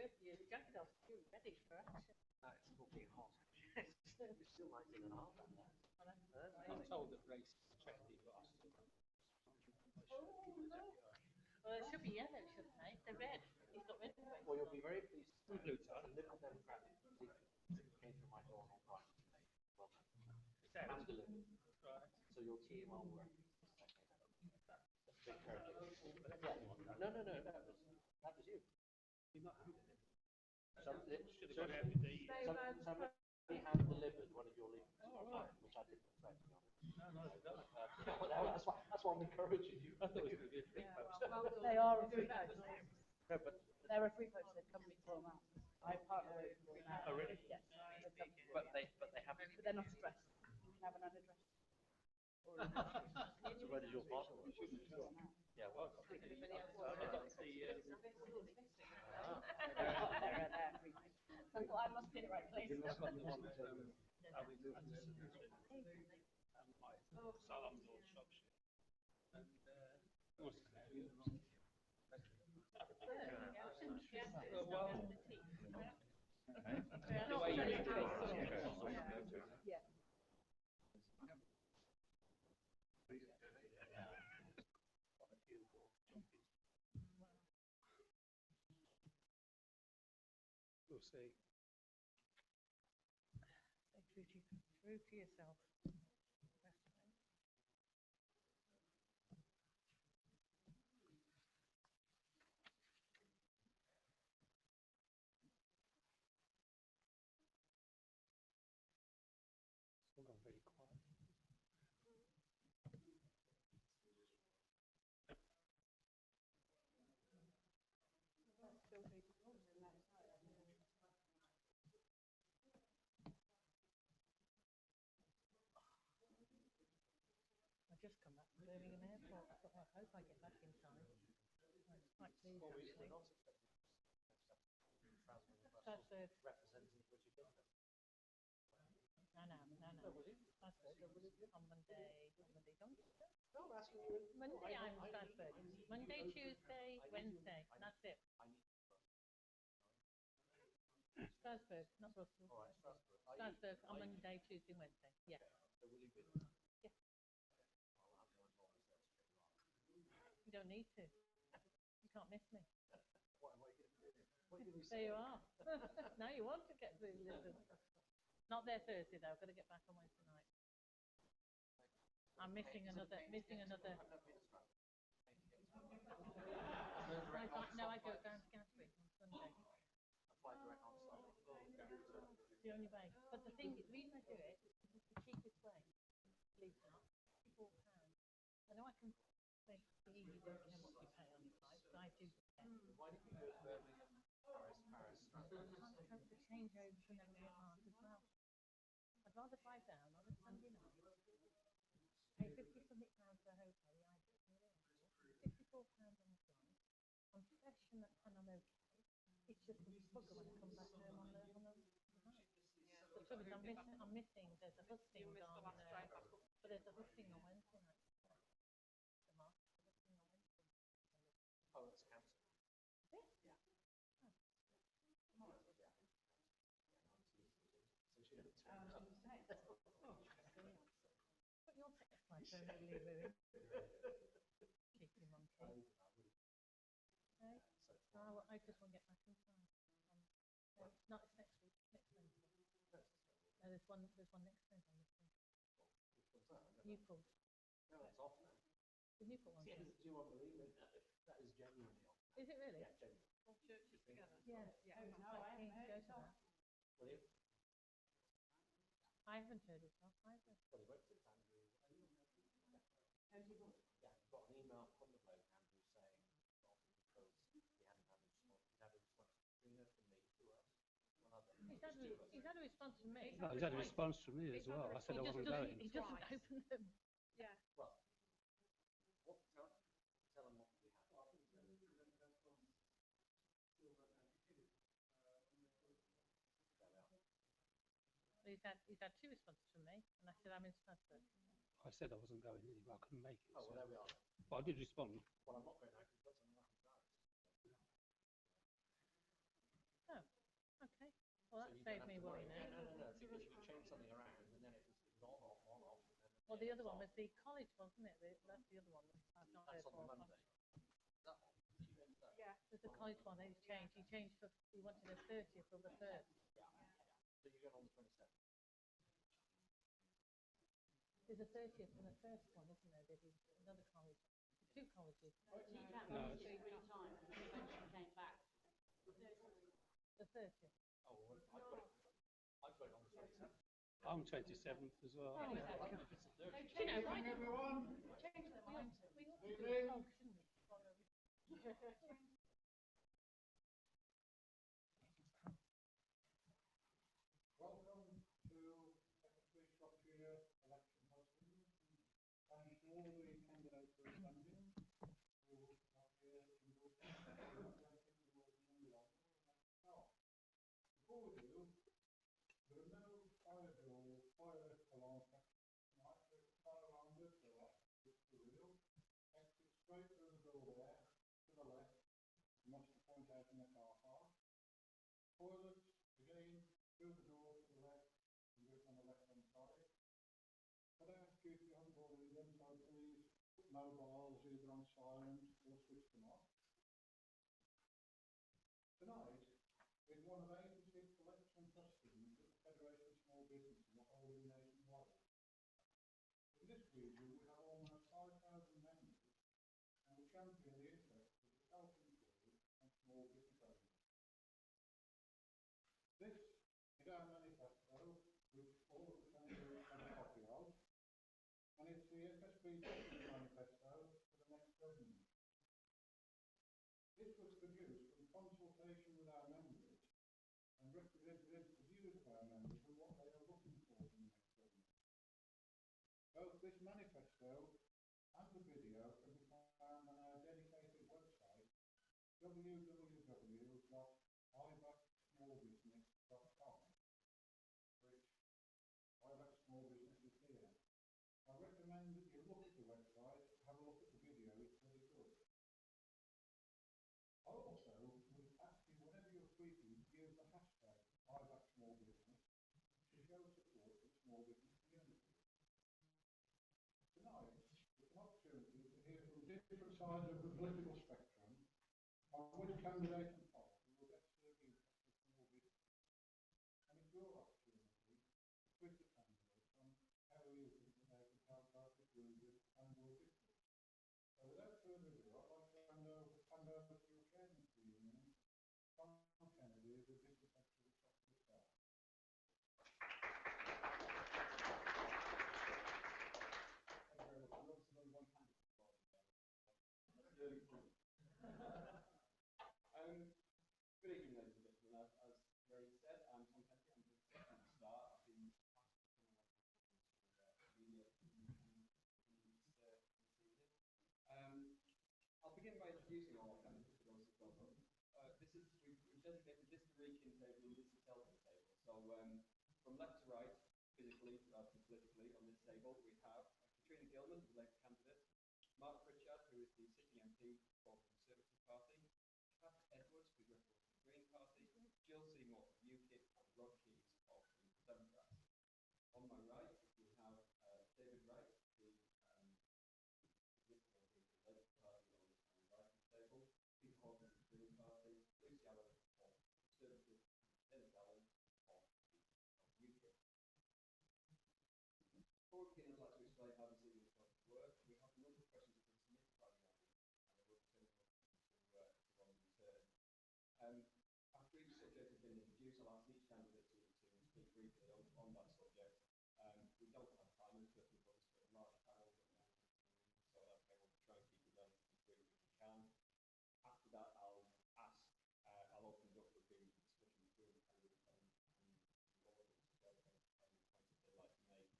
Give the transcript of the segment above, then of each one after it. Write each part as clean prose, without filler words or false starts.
your jacket off, you're ready for action. It's fucking hot. It's still 19 and a half out there. I'm told that race is trendy, but I still don't. Well, it should be yellow, shouldn't they? They're red. He's got red ones. Well, you'll be very pleased to know Blue that tie. the Liberal Democrat came through my door on Friday. Well, It's out. hand delivered. Right. So your team will work. Big courage. No, that was you. You're not handed it. Somebody Should have got out with the. hand delivered one of your leaflets, which I didn't expect, to be honest. No, That's why I'm encouraging you. I thought it was going to be a free post. They are a free post. No, but They're a free post. They've come before them out. I partner with them now. Oh, really? Yes. but they have. But they're not stressed. You can have an address. So where does your partner work? Yeah, well, I got the. I must be in the right place. I got the one that I'll be moving to and my salons or shops. And what's the name? The way you do it. Yeah. We'll see. Stay true to yourself. It's all gone very quiet. I just come back from Birmingham Airport. I thought, I hope I get back in time. I was quite pleased, actually. Telford. Representing British England. No. Telford on Monday. No, I'm asking you. Monday I'm Telford. Monday, Tuesday, Wednesday. That's it. Strasbourg, not Brussels. All right, Strasbourg. Strasbourg on Monday, Tuesday, Wednesday. Yeah. So will you be there? Yeah. You don't need to. You can't miss me. What are you going to do? What did you There say? you are. Now you want to get through London. Not there Thursday though. I've got to get back on Wednesday night. I'm missing another. No, I go down to Gatwick on Sunday. Fly direct on site. It's the only way. But the reason I do it is it's the cheapest way. Believe it or not, £54. I know I can say you don't care what you pay on your flight, but I do care. Why did you go to Birmingham, Paris, Strasbourg? I can't cope the changeover from Denmark as well. I'd rather fly down on a Sunday night, pay 50 something pounds for a hotel, £54 on the flight. I'm fresh and I'm okay. It's just a bugger when I come back home on the night. The trouble is I'm missing, there's a Hustings on, but there's a Hustings on Wednesday night. The Hustings on Wednesday. Oh, that's cancelled. Yeah. Put your text my phone and leave it in. Cheeky monkey. Hey? I just want to get back in time. No, it's next week. Next Wednesday. There's one next Wednesday. Newport. No, it's off now. The Newport one. Do you want to believe it? That is genuinely off. Is it really? Yeah, genuinely. All churches together. Yeah. I'm quite keen to go to that. Will you? I haven't heard it off either. Well, he wrote it, Andrew. Yeah, I got an email from the bloke, Andrew, saying off because he hadn't had a response. He'd had a response to Trina, from me, to us, one other. He's had a response from me. No, he's had a response from me as well. I said I wasn't going. He doesn't open them. Yeah. Well, tell him what we have. He's had two responses from me, and I said I'm in Strasbourg. I said I wasn't going anyway. I couldn't make it. Oh, well, there we are. But I did respond. Well, I'm not going out because I'm not embarrassed. Well, that saved me worrying now. No, because you could change something around and then it was on, off, on, off. And then Well, the other one was the college, wasn't it? That's the other one that I've not heard that's on for. the Monday. That one. Yeah. There's the college one, he's changed. He changed for, he wanted the 30th or the 1st. Yeah. So you get on the 27th. There's a 30th and a 1st one, isn't there? There's another college. Two colleges. She can't No, remember it's- 3 times when she came back. The 30th. Oh, well, I've got it on the 27th. I'm 27th as well. Oh, Yeah, okay. I think it's the 30th. Do you know, why don't everyone. change their minds? We ought to do a poll, shouldn't we? Welcome to FSB Shropshire election hustings. Thanks to all the candidates who are standing. Who are here in Before we do, there are no fire drill, fire alarm tonight. There's a fire alarm to the left, it's the real. Exit straight through the door there, to the left, much to point out in the car park. Toilets, again, through the door to the left, and just on the left hand side. Could I ask you if you haven't already done so, please put mobiles either on silent or switch them off. Tonight is one of 86 election hustings that the Federation of Small Businesses are holding nationwide. In this region, we have almost 5,000 members, and we champion the interests of the self-employed and small business owners. This is our manifesto, which all of the candidates have a copy of, and it's the FSB manifesto for the next government. This was produced in consultation with our members and represents the views of our members and what they are looking for in the next government. Both this manifesto and the video can be found on our dedicated website, www.ivacsmallbusiness.com, which Ivac Small Business is here. I recommend that you look at the website, have a look at the video, it's very good. I also would ask you, whenever you're tweeting, use the hashtag #IVACSmallBusiness to show support for the small business community. Tonight, it's an opportunity to hear from different sides of the political spectrum on which candidate and party will best serve the interests of small business. And it's your opportunity to quiz the candidates on how you think that they can help out the users and your business. So without further ado, I'd like to hand over to your chairman of the union, Tom Kennedy, the business secretary of the Staff. Thank you very much. We've obviously done one candidate before. That's really fun. Good evening, ladies and gentlemen. As Ray said, I'm Tom Kennedy. I'm the secretary of the Star. I've been asked to come on media this evening. I'll begin by introducing all our candidates for those who don't know. We've designated this the Wrekin table and this the Telford table. So from left to right, physically rather than politically, on this table we have Katrina Gilman, the Labour candidate, Mark Pritchard, who is the sitting MP for the Conservative Party, Pat Edwards, who represents the Green Party, Jill Seymour of UKIP, and Rod Keys of the Democrats. On my right, we have David Wright, the Labour Party on the right of the table, Peter Horton of the Green Party, Lucy Allen of Conservative, and Dennis Allen of UKIP. Before we begin, I'd like to explain how this evening is going to work. We have a number of questions that have been submitted by the audience, and I will turn them to one in turn. After each subject has been introduced, I'll ask each candidate to speak briefly on that subject. We don't have timers because we've got a large panel, so I will try and keep it relatively brief if we can. After that, I'll open it up for a brief discussion between the candidates and the audience as well, any points that they'd like to make.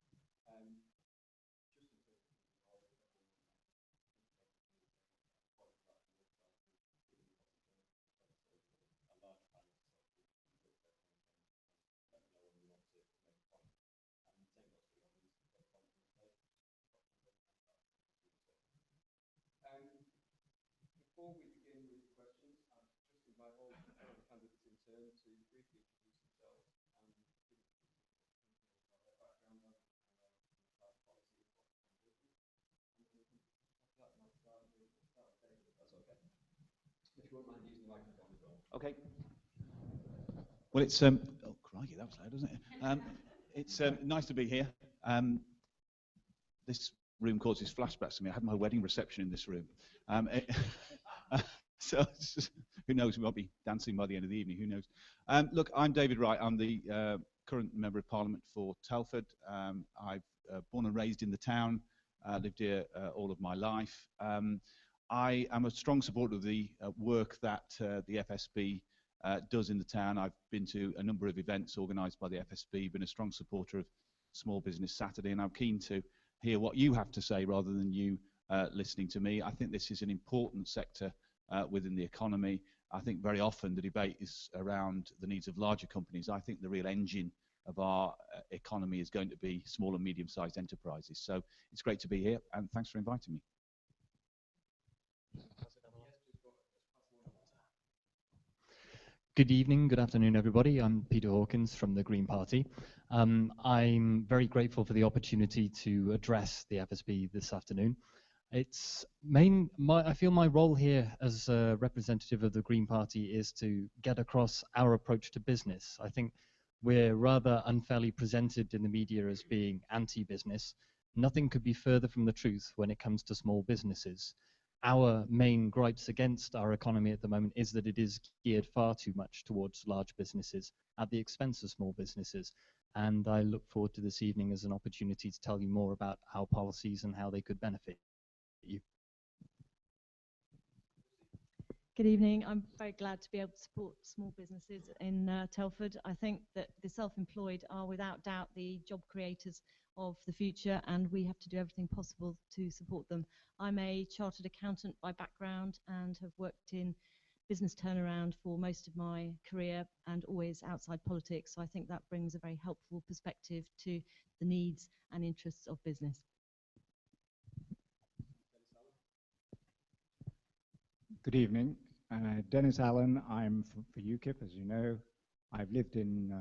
Just in terms of the order, a large panel, so let me know when you want to make a point. And same goes for the audience. you wouldn't mind using the microphone as well. Okay. Well, it's oh crikey, that was loud, wasn't it? It's nice to be here. This room causes flashbacks to me. I had my wedding reception in this room. So it's just, who knows? We might be dancing by the end of the evening. Who knows? Look, I'm David Wright. I'm the current Member of Parliament for Telford. I've born and raised in the town. Lived here all of my life. I am a strong supporter of the work that the FSB does in the town. I've been to a number of events organised by the FSB, been a strong supporter of Small Business Saturday, and I'm keen to hear what you have to say rather than you listening to me. I think this is an important sector within the economy. I think very often the debate is around the needs of larger companies. I think the real engine of our economy is going to be small and medium-sized enterprises. So it's great to be here, and thanks for inviting me. Good evening, good afternoon, everybody. I'm Peter Hawkins from the Green Party. I'm very grateful for the opportunity to address the FSB this afternoon. I feel my role here as a representative of the Green Party is to get across our approach to business. I think we're rather unfairly presented in the media as being anti-business. Nothing could be further from the truth when it comes to small businesses. Our main gripes against our economy at the moment is that it is geared far too much towards large businesses at the expense of small businesses. And I look forward to this evening as an opportunity to tell you more about our policies and how they could benefit you. Good evening. I'm very glad to be able to support small businesses in Telford. I think that the self-employed are without doubt the job creators of the future, and we have to do everything possible to support them. I'm a chartered accountant by background and have worked in business turnaround for most of my career and always outside politics. So I think that brings a very helpful perspective to the needs and interests of business. Good evening. Dennis Allen. I'm for UKIP, as you know. I've lived in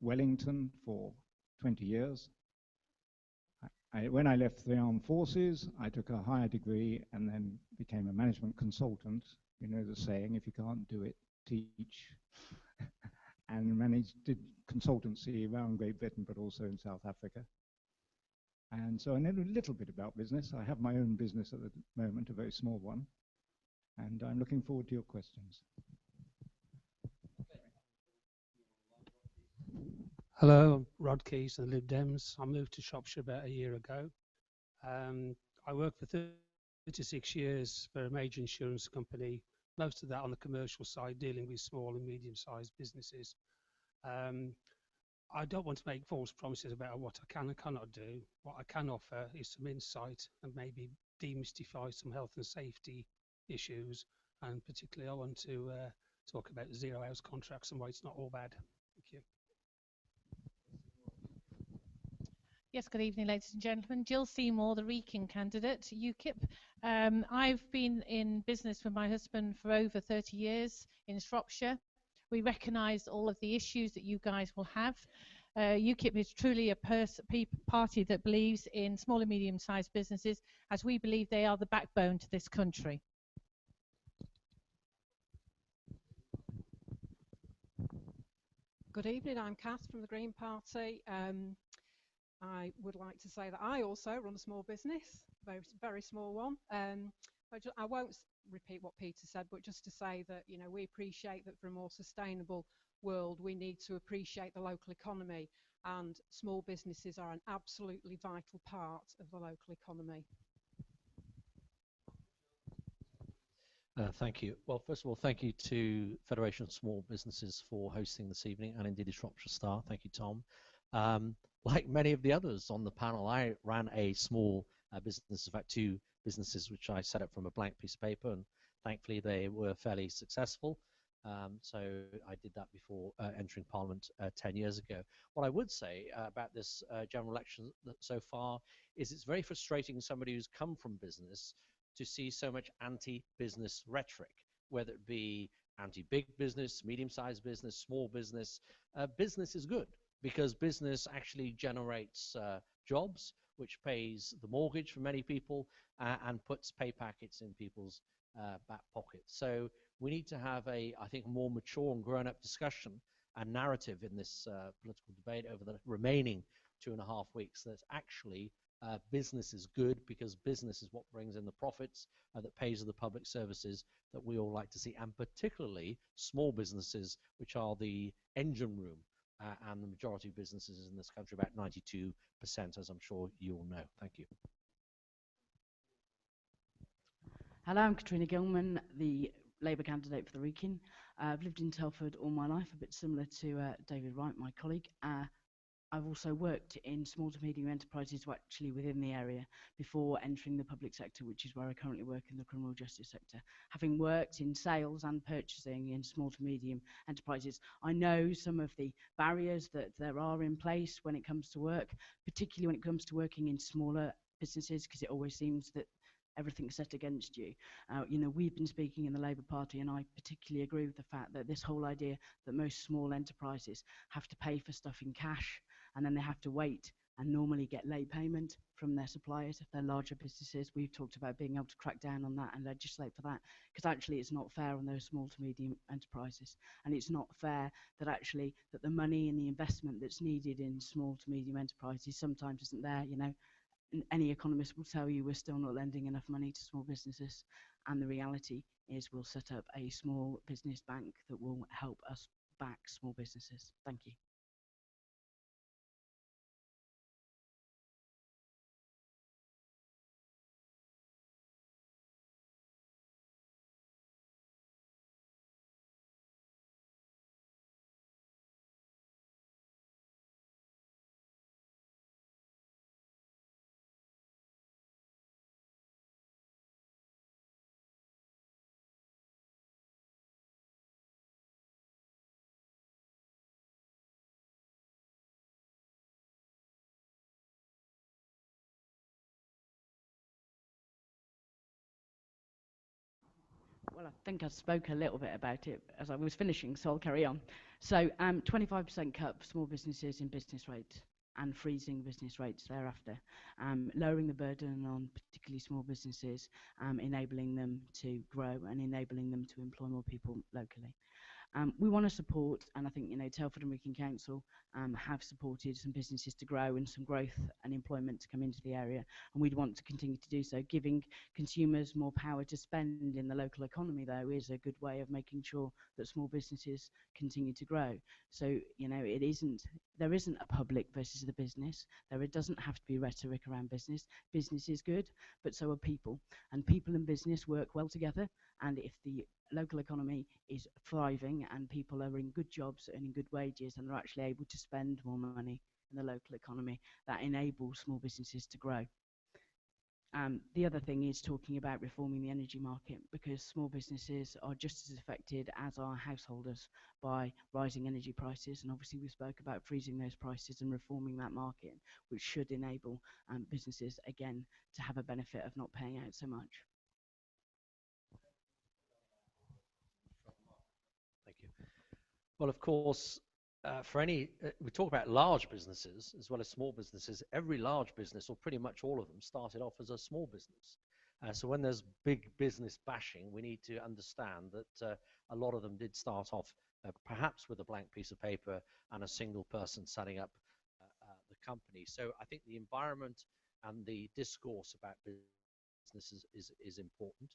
Wellington for 20 years. When I left the armed forces, I took a higher degree and then became a management consultant. You know the saying, if you can't do it, teach. And did consultancy around Great Britain, but also in South Africa. And so I know a little bit about business. I have my own business at the moment, a very small one. And I'm looking forward to your questions. Hello, I'm Rod Keys of the Lib Dems. I moved to Shropshire about a year ago. I worked for 36 years for a major insurance company, most of that on the commercial side, dealing with small and medium-sized businesses. I don't want to make false promises about what I can and cannot do. What I can offer is some insight and maybe demystify some health and safety issues, and particularly I want to talk about zero hours contracts and why it's not all bad. Thank you. Yes, good evening, ladies and gentlemen. Jill Seymour, the Wrekin candidate, UKIP. I've been in business with my husband for over 30 years in Shropshire. We recognise all of the issues that you guys will have. UKIP is truly a party that believes in small and medium-sized businesses, as we believe they are the backbone to this country. Good evening, I'm Kath from the Green Party. I would like to say that I also run a small business, very small one. I won't repeat what Peter said, but just to say that, you know, we appreciate that for a more sustainable world, we need to appreciate the local economy, and small businesses are an absolutely vital part of the local economy. Thank you. Well, first of all, thank you to Federation of Small Businesses for hosting this evening, and indeed the Shropshire Star. Thank you, Tom. Like many of the others on the panel, I ran a small business, in fact, two businesses, which I set up from a blank piece of paper, and thankfully they were fairly successful. So I did that before entering Parliament 10 years ago. What I would say about this general election so far is it's very frustrating as somebody who's come from business to see so much anti-business rhetoric, whether it be anti-big business, medium-sized business, small business. Business is good because business actually generates jobs, which pays the mortgage for many people and puts pay packets in people's back pockets. So we need to have I think, more mature and grown-up discussion and narrative in this political debate over the remaining 2.5 weeks. That actually business is good because business is what brings in the profits that pays for the public services that we all like to see, and particularly small businesses, which are the engine room and the majority of businesses in this country, about 92%, as I'm sure you all know. Thank you. Hello, I'm Katrina Gilman, the Labour candidate for the Wrekin. I've lived in Telford all my life, a bit similar to David Wright, my colleague. I've also worked in small to medium enterprises actually within the area before entering the public sector, which is where I currently work in the criminal justice sector. Having worked in sales and purchasing in small to medium enterprises, I know some of the barriers that there are in place when it comes to work, particularly when it comes to working in smaller businesses, because it always seems that everything's set against you. You know, we've been speaking in the Labour Party, and I particularly agree with the fact that this whole idea that most small enterprises have to pay for stuff in cash, and then they have to wait and normally get late payment from their suppliers if they're larger businesses. We've talked about being able to crack down on that and legislate for that, because actually it's not fair on those small to medium enterprises, and it's not fair that actually that the money and the investment that's needed in small to medium enterprises sometimes isn't there. You know, any economist will tell you we're still not lending enough money to small businesses, and the reality is we'll set up a small business bank that will help us back small businesses. Thank you. Well, I think I spoke a little bit about it as I was finishing, so I'll carry on. So 25% cut for small businesses in business rates and freezing business rates thereafter, lowering the burden on particularly small businesses, enabling them to grow and enabling them to employ more people locally. We want to support, and I think, you know, Telford and Wrekin Council have supported some businesses to grow and some growth and employment to come into the area, and we'd want to continue to do so. Giving consumers more power to spend in the local economy, though, is a good way of making sure that small businesses continue to grow. So, you know, there isn't a public versus the business. It doesn't have to be rhetoric around business. Business is good, but so are people, and people and business work well together. And if the local economy is thriving and people are in good jobs, earning good wages, and they're actually able to spend more money in the local economy, that enables small businesses to grow. The other thing is talking about reforming the energy market, because small businesses are just as affected as our householders by rising energy prices, and obviously we spoke about freezing those prices and reforming that market, which should enable businesses again to have a benefit of not paying out so much. Thank you. Well, of course, we talk about large businesses as well as small businesses. Every large business, or pretty much all of them, started off as a small business. So when there's big business bashing, we need to understand that a lot of them did start off perhaps with a blank piece of paper and a single person setting up the company. So I think the environment and the discourse about businesses is important.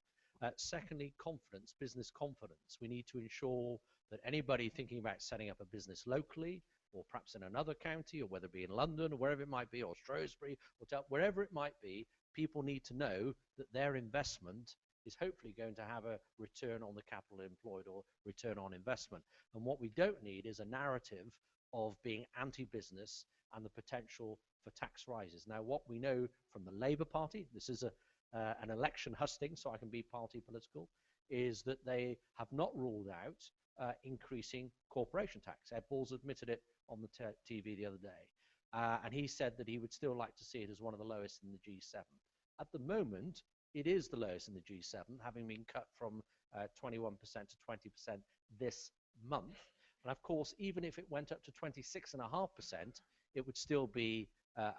Secondly, confidence, business confidence. We need to ensure that anybody thinking about setting up a business locally, or perhaps in another county, or whether it be in London, or wherever it might be, or Shrewsbury, or wherever it might be, people need to know that their investment is hopefully going to have a return on the capital employed, or return on investment. And what we don't need is a narrative of being anti-business and the potential for tax rises. Now, what we know from the Labour Party, this is an election hustings, so I can be party political, is that they have not ruled out increasing corporation tax. Ed Balls admitted it on the TV the other day. And he said that he would still like to see it as one of the lowest in the G7. At the moment, it is the lowest in the G7, having been cut from 21% to 20% this month. And of course, even if it went up to 26.5%, it would still be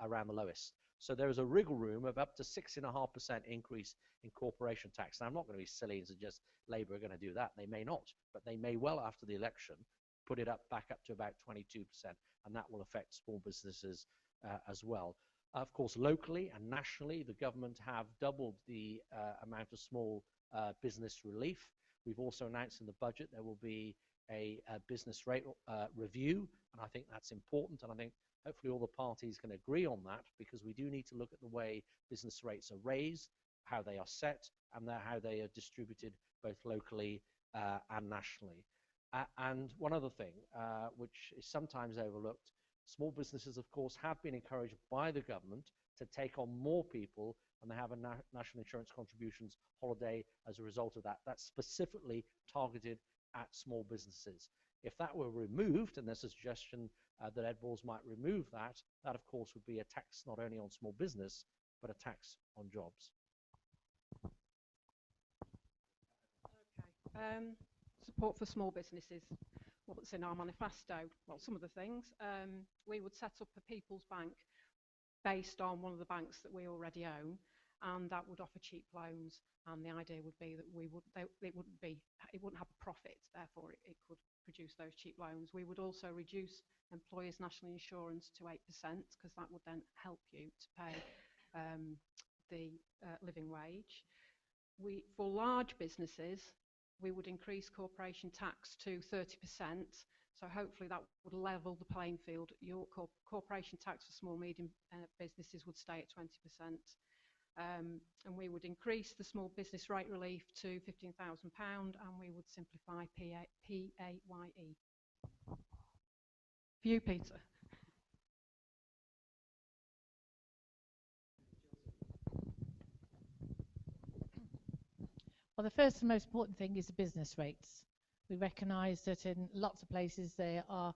around the lowest. So there is a wriggle room of up to 6.5% increase in corporation tax. Now, I'm not going to be silly and suggest Labour are going to do that. They may not, but they may well, after the election, put it back up to about 22%, and that will affect small businesses as well. Of course, locally and nationally, the government have doubled the amount of small business relief. We've also announced in the budget there will be a business rate review, and I think that's important, and I think hopefully all the parties can agree on that, because we do need to look at the way business rates are raised, how they are set, and how they are distributed both locally and nationally. And one other thing, which is sometimes overlooked, small businesses, of course, have been encouraged by the government to take on more people, and they have a national insurance contributions holiday as a result of that. That's specifically targeted at small businesses. If that were removed, and there's a suggestion that Ed Balls might remove that, that of course would be a tax not only on small business, but a tax on jobs. Okay. Support for small businesses. What's in our manifesto? Well, some of the things. We would set up a People's Bank based on one of the banks that we already own, and that would offer cheap loans. And the idea would be that it wouldn't have a profit, therefore it could produce those cheap loans. We would also reduce employers' national insurance to 8%, because that would then help you to pay the living wage. For large businesses, we would increase corporation tax to 30%. So hopefully that would level the playing field. Your corporation tax for small, medium businesses would stay at 20%. And we would increase the small business rate relief to £15,000, and we would simplify PAYE. For you, Peter. Well, the first and most important thing is the business rates. We recognise that in lots of places they are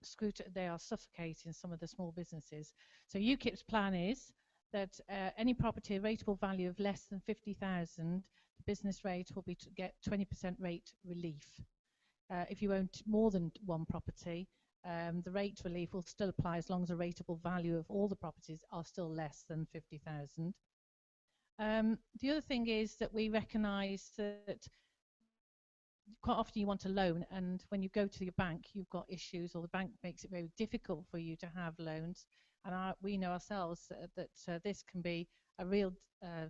suffocating some of the small businesses. So UKIP's plan is that any property of rateable value of less than 50,000, the business rate will be to get 20% rate relief. If you own more than one property, the rate relief will still apply as long as the rateable value of all the properties are still less than 50,000. The other thing is that we recognise that quite often you want a loan, and when you go to your bank, you've got issues, or the bank makes it very difficult for you to have loans. And we know ourselves that this can be a real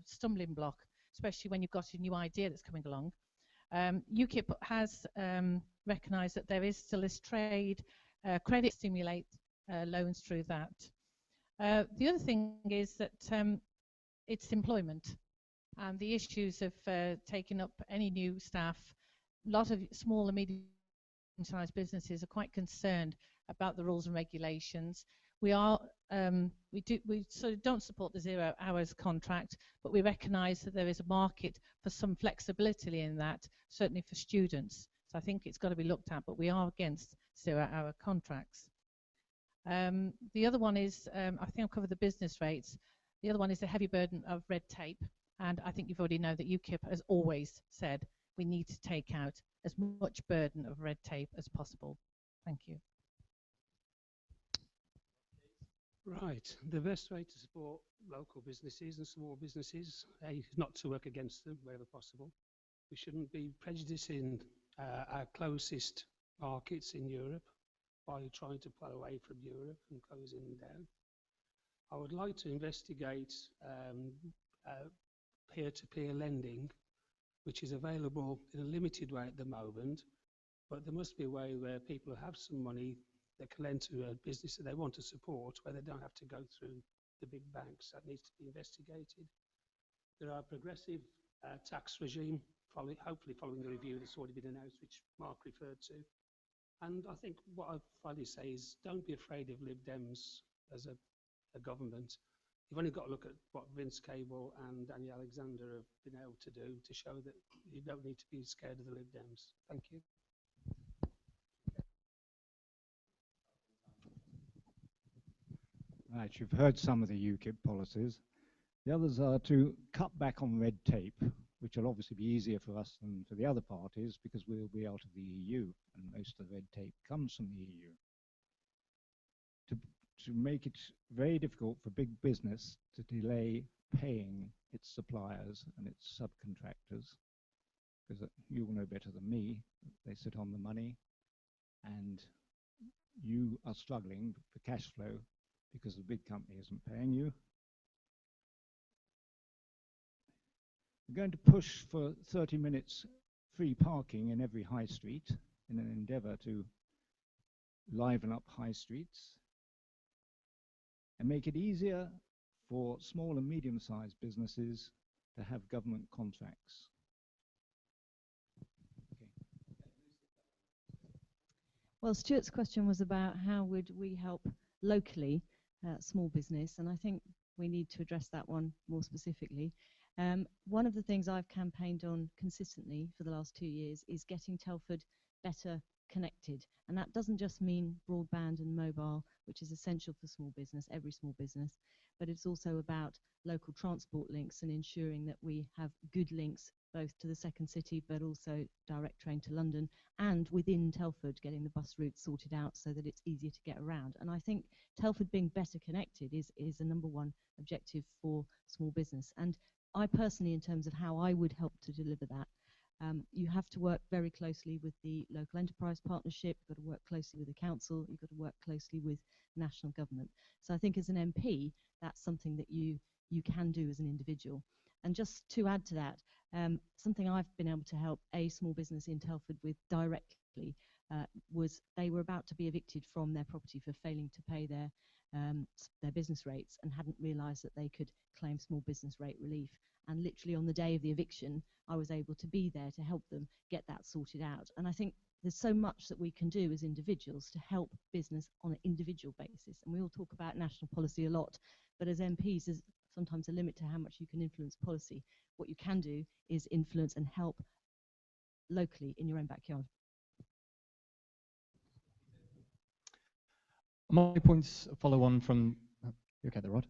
stumbling block, especially when you've got a new idea that's coming along. UKIP has recognised that there is still this trade credit stimulate loans through that. The other thing is that it's employment, and the issues of taking up any new staff. A lot of small and medium-sized businesses are quite concerned about the rules and regulations. We sort of don't support the 0 hours contract, but we recognise that there is a market for some flexibility in that, certainly for students. So I think it's got to be looked at, but we are against 0 hour contracts. The other one is, I think I've covered the business rates. The other one is the heavy burden of red tape, and I think you've already know that UKIP has always said we need to take out as much burden of red tape as possible. Thank you. Right, the best way to support local businesses and small businesses is not to work against them wherever possible. We shouldn't be prejudicing our closest markets in Europe by trying to pull away from Europe and closing them down. I would like to investigate peer-to-peer lending, which is available in a limited way at the moment, but there must be a way where people have some money that can lend to a business that they want to support, where they don't have to go through the big banks. That needs to be investigated. There are progressive tax regime, hopefully following the review that's already been announced, which Mark referred to. And I think what I'd finally say is don't be afraid of Lib Dems as a government. You've only got to look at what Vince Cable and Danny Alexander have been able to do to show that you don't need to be scared of the Lib Dems. Thank you. Right, you've heard some of the UKIP policies. The others are to cut back on red tape, which will obviously be easier for us than for the other parties because we'll be out of the EU, and most of the red tape comes from the EU. to make it very difficult for big business to delay paying its suppliers and its subcontractors, because you will know better than me, they sit on the money, and you are struggling for cash flow because the big company isn't paying you. We're going to push for 30 minutes free parking in every high street in an endeavour to liven up high streets and make it easier for small and medium-sized businesses to have government contracts. Well, Stuart's question was about how would we help locally small business, and I think we need to address that one more specifically. One of the things I've campaigned on consistently for the last 2 years is getting Telford better connected, and that doesn't just mean broadband and mobile, which is essential for small business, every small business, but it's also about local transport links and ensuring that we have good links both to the second city but also direct train to London, and within Telford getting the bus routes sorted out so that it's easier to get around. And I think Telford being better connected is a #1 objective for small business. And I personally, in terms of how I would help to deliver that, you have to work very closely with the local enterprise partnership, you've got to work closely with the council, you've got to work closely with national government. So I think as an MP, that's something that you can do as an individual. And just to add to that, something I've been able to help a small business in Telford with directly was they were about to be evicted from their property for failing to pay their business rates and hadn't realised that they could claim small business rate relief. And literally on the day of the eviction, I was able to be there to help them get that sorted out. And I think there's so much that we can do as individuals to help business on an individual basis. And we all talk about national policy a lot, but as MPs, there's sometimes a limit to how much you can influence policy. What you can do is influence and help locally in your own backyard. My points follow on from... You okay there, Rod?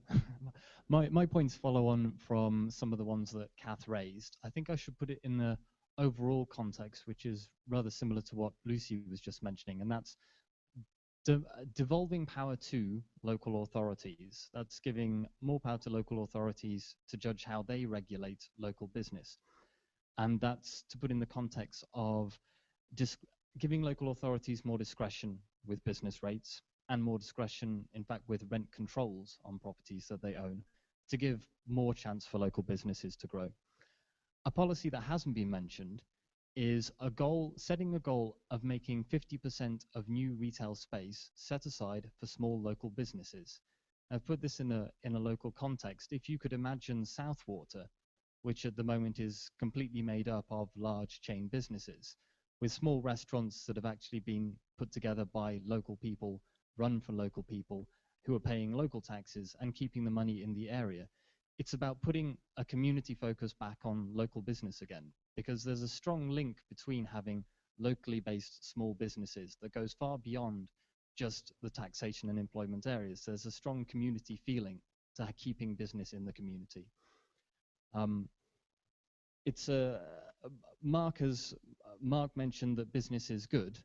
my points follow on from some of the ones that Kath raised. I think I should put it in the overall context, which is rather similar to what Lucy was just mentioning, and that's devolving power to local authorities. That's giving more power to local authorities to judge how they regulate local business. And that's to put in the context of giving local authorities more discretion with business rates and more discretion, in fact, with rent controls on properties that they own, to give more chance for local businesses to grow. A policy that hasn't been mentioned is setting a goal of making 50% of new retail space set aside for small local businesses. I've put this in a local context. If you could imagine Southwater, which at the moment is completely made up of large chain businesses, with small restaurants that have actually been put together by local people, run for local people, who are paying local taxes and keeping the money in the area. It's about putting a community focus back on local business again, because there's a strong link between having locally based small businesses that goes far beyond just the taxation and employment areas. There's a strong community feeling to keeping business in the community. Mark mentioned that business is good.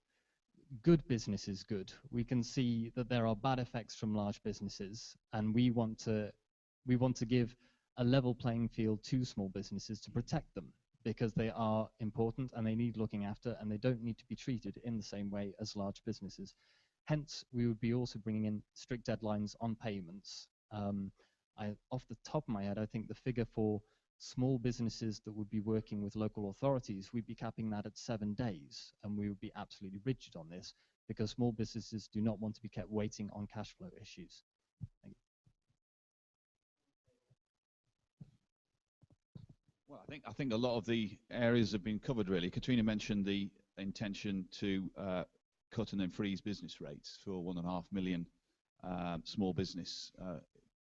Good business is good. We can see that there are bad effects from large businesses, and we want to give a level playing field to small businesses to protect them, because they are important and they need looking after, and they don't need to be treated in the same way as large businesses. Hence, we would be also bringing in strict deadlines on payments. Off the top of my head, I think the figure for small businesses that would be working with local authorities, we'd be capping that at 7 days, and we would be absolutely rigid on this, because small businesses do not want to be kept waiting on cash flow issues. Thank you. Well, I think a lot of the areas have been covered, really. Katrina mentioned the intention to cut and then freeze business rates for 1.5 million small business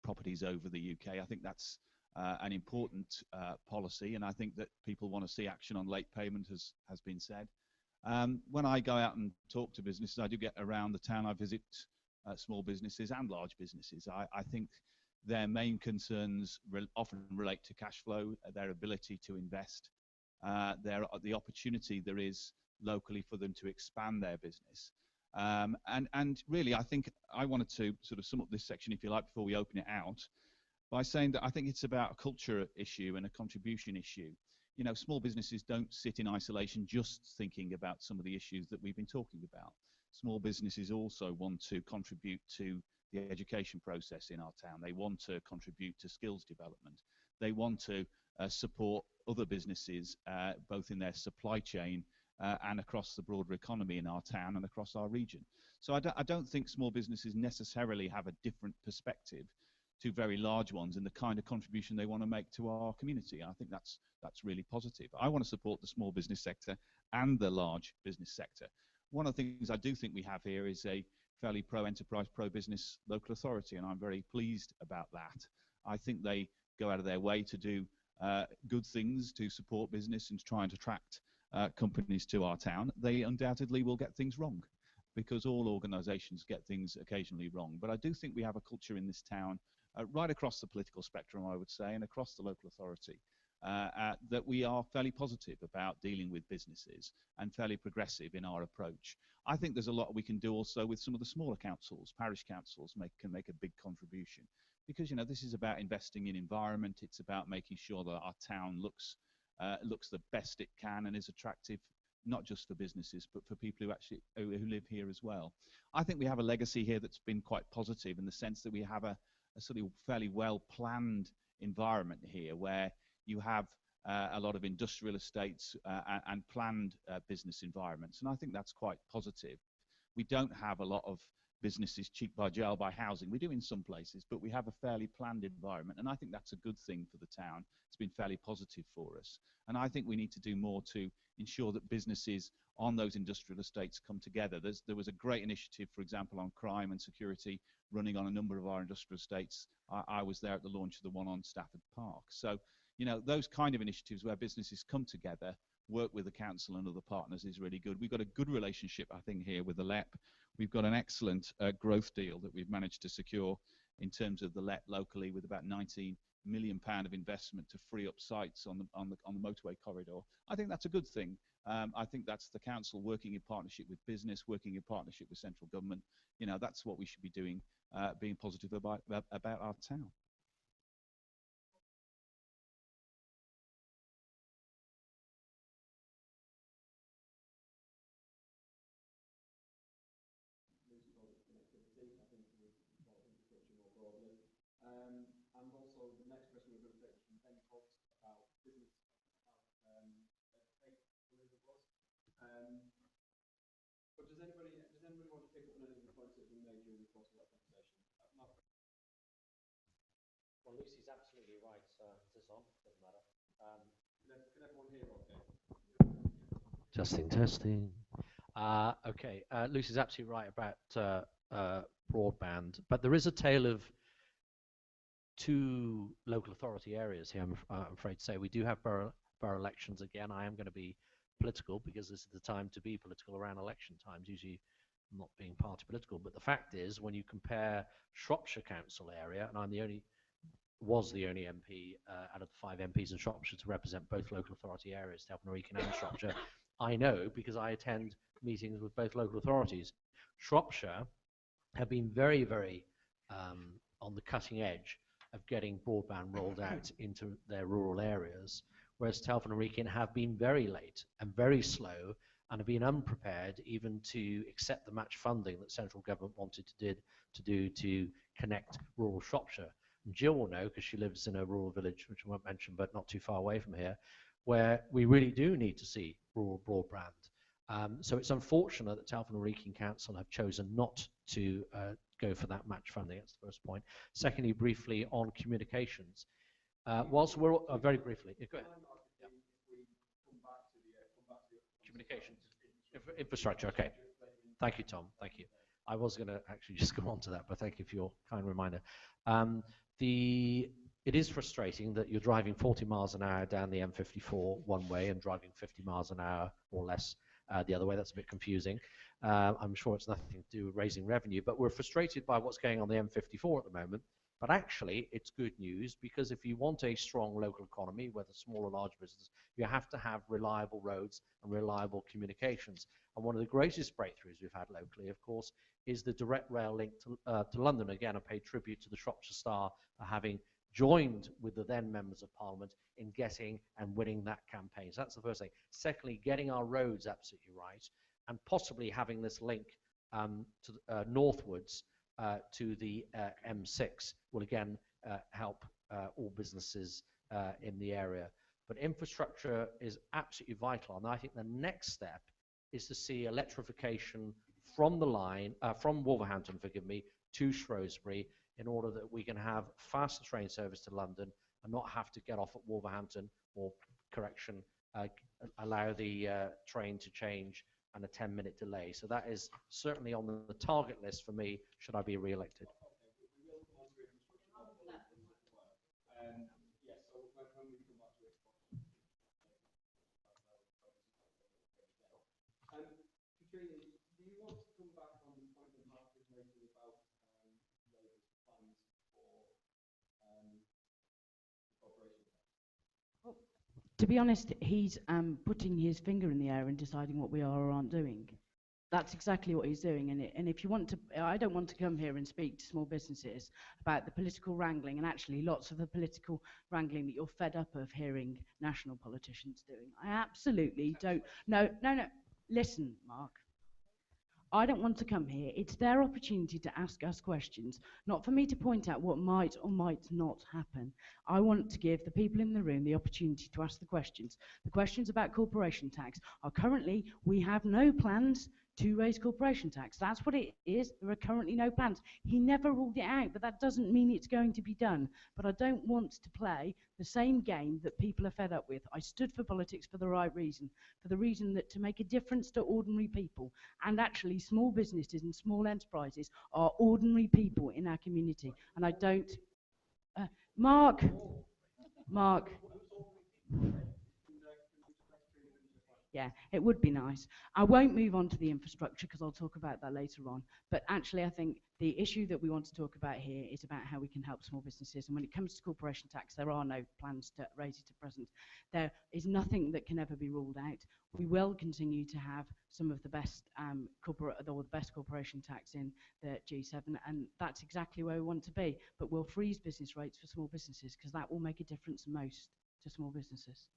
properties over the UK. I think that's an important policy, and I think that people want to see action on late payment, as has been said. When I go out and talk to businesses, I do get around the town. I visit small businesses and large businesses. I think their main concerns often relate to cash flow, their ability to invest, the opportunity there is locally for them to expand their business. And really, I think I wanted to sort of sum up this section, if you like, before we open it out, by saying that I think it's about a culture issue and a contribution issue. You know, small businesses don't sit in isolation just thinking about some of the issues that we've been talking about. Small businesses also want to contribute to the education process in our town. They want to contribute to skills development. They want to support other businesses, both in their supply chain and across the broader economy in our town and across our region. So I don't think small businesses necessarily have a different perspective to very large ones in the kind of contribution they want to make to our community. I think that's really positive. I want to support the small business sector and the large business sector. One of the things I do think we have here is a fairly pro-enterprise, pro-business local authority, and I'm very pleased about that. I think they go out of their way to do good things to support business and to try and attract companies to our town. They undoubtedly will get things wrong, because all organisations get things occasionally wrong. But I do think we have a culture in this town, right across the political spectrum, I would say, and across the local authority, that we are fairly positive about dealing with businesses and fairly progressive in our approach. I think there's a lot we can do also with some of the smaller councils. Parish councils can make a big contribution, because, you know, this is about investing in environment. It's about making sure that our town looks the best it can and is attractive, not just for businesses, but for people who live here as well. I think we have a legacy here that's been quite positive, in the sense that we have a sort of fairly well-planned environment here, where you have a lot of industrial estates and planned business environments, and I think that's quite positive. We don't have a lot of businesses cheek by jowl by housing. We do in some places, but we have a fairly planned environment, and I think that's a good thing for the town. It's been fairly positive for us, and I think we need to do more to ensure that businesses on those industrial estates come together. There was a great initiative, for example, on crime and security running on a number of our industrial estates. I was there at the launch of the one on Stafford Park. So, you know, those kind of initiatives where businesses come together, work with the council and other partners, is really good. We've got a good relationship, I think, here with the LEP. We've got an excellent growth deal that we've managed to secure in terms of the LEP locally, with about £19 million of investment to free up sites on the motorway corridor. I think that's a good thing. I think that's the council working in partnership with business, working in partnership with central government. You know, that's what we should be doing, being positive about our town. And also the next question we're going to take from Ben Cox about business, about but does anybody want to pick up on any of the points that have been made during the course of that conversation? Well, Lucy's absolutely right. Is this on? Doesn't matter. Can everyone hear okay? Testing. Okay, Lucy's absolutely right about broadband, but there is a tale of two local authority areas here, I'm afraid to say. We do have borough elections again. I am going to be political, because this is the time to be political around election times, usually not being party political. But the fact is, when you compare Shropshire Council area, and I was the only MP out of the 5 MPs in Shropshire to represent both local authority areas, Telford Wrekin and Shropshire, I know, because I attend meetings with both local authorities. Shropshire have been very, very on the cutting edge of getting broadband rolled out into their rural areas, whereas Telford and Wrekin have been very late and very slow, and have been unprepared even to accept the match funding that central government wanted to do to connect rural Shropshire. And Jill will know, because she lives in a rural village, which I won't mention, but not too far away from here, where we really do need to see rural broadband. So it's unfortunate that Telford and Wrekin Council have chosen not to go for that match funding. That's the first point. Secondly, briefly on communications. Whilst we're very briefly, go ahead. Yeah. Communications, infrastructure. Okay. Thank you, Tom. Thank you. I was going to actually just go on to that, but thank you for your kind reminder. It is frustrating that you're driving 40 miles an hour down the M54 one way and driving 50 miles an hour or less the other way. That's a bit confusing. I'm sure it's nothing to do with raising revenue, but we're frustrated by what's going on the M54 at the moment. But actually, it's good news, because if you want a strong local economy, whether small or large business, you have to have reliable roads and reliable communications. And one of the greatest breakthroughs we've had locally, of course, is the direct rail link to London. Again, I pay tribute to the Shropshire Star for having joined with the then members of Parliament in getting and winning that campaign. So that's the first thing. Secondly, getting our roads absolutely right, and possibly having this link northwards to the M6 will again help all businesses in the area. But infrastructure is absolutely vital, and I think the next step is to see electrification from the line, from Wolverhampton, forgive me, to Shrewsbury, in order that we can have faster train service to London and not have to get off at Wolverhampton, or, correction, allow the train to change and a 10-minute delay. So that is certainly on the target list for me, should I be re-elected. Katrina, do you want to come back on the point that Mark was making about Labour's plans for corporation tax? To be honest, he's putting his finger in the air and deciding what we are or aren't doing. That's exactly what he's doing. And if you want to, I don't want to come here and speak to small businesses about the political wrangling, and actually lots of the political wrangling that you're fed up of hearing national politicians doing. I absolutely don't. No. Listen, Mark. I don't want to come here. It's their opportunity to ask us questions, not for me to point out what might or might not happen. I want to give the people in the room the opportunity to ask the questions. The questions about corporation tax are currently, we have no plans to raise corporation tax. That's what it is. There are currently no plans. He never ruled it out, but that doesn't mean it's going to be done. But I don't want to play the same game that people are fed up with. I stood for politics for the right reason, for the reason that to make a difference to ordinary people, and actually small businesses and small enterprises are ordinary people in our community. And I don't... Mark. Yeah, it would be nice. I won't move on to the infrastructure because I'll talk about that later on. But actually, I think the issue that we want to talk about here is about how we can help small businesses. And when it comes to corporation tax, there are no plans to raise it at present. There is nothing that can ever be ruled out. We will continue to have some of the best corporation tax in the G7, and that's exactly where we want to be. But we'll freeze business rates for small businesses because that will make a difference most to small businesses.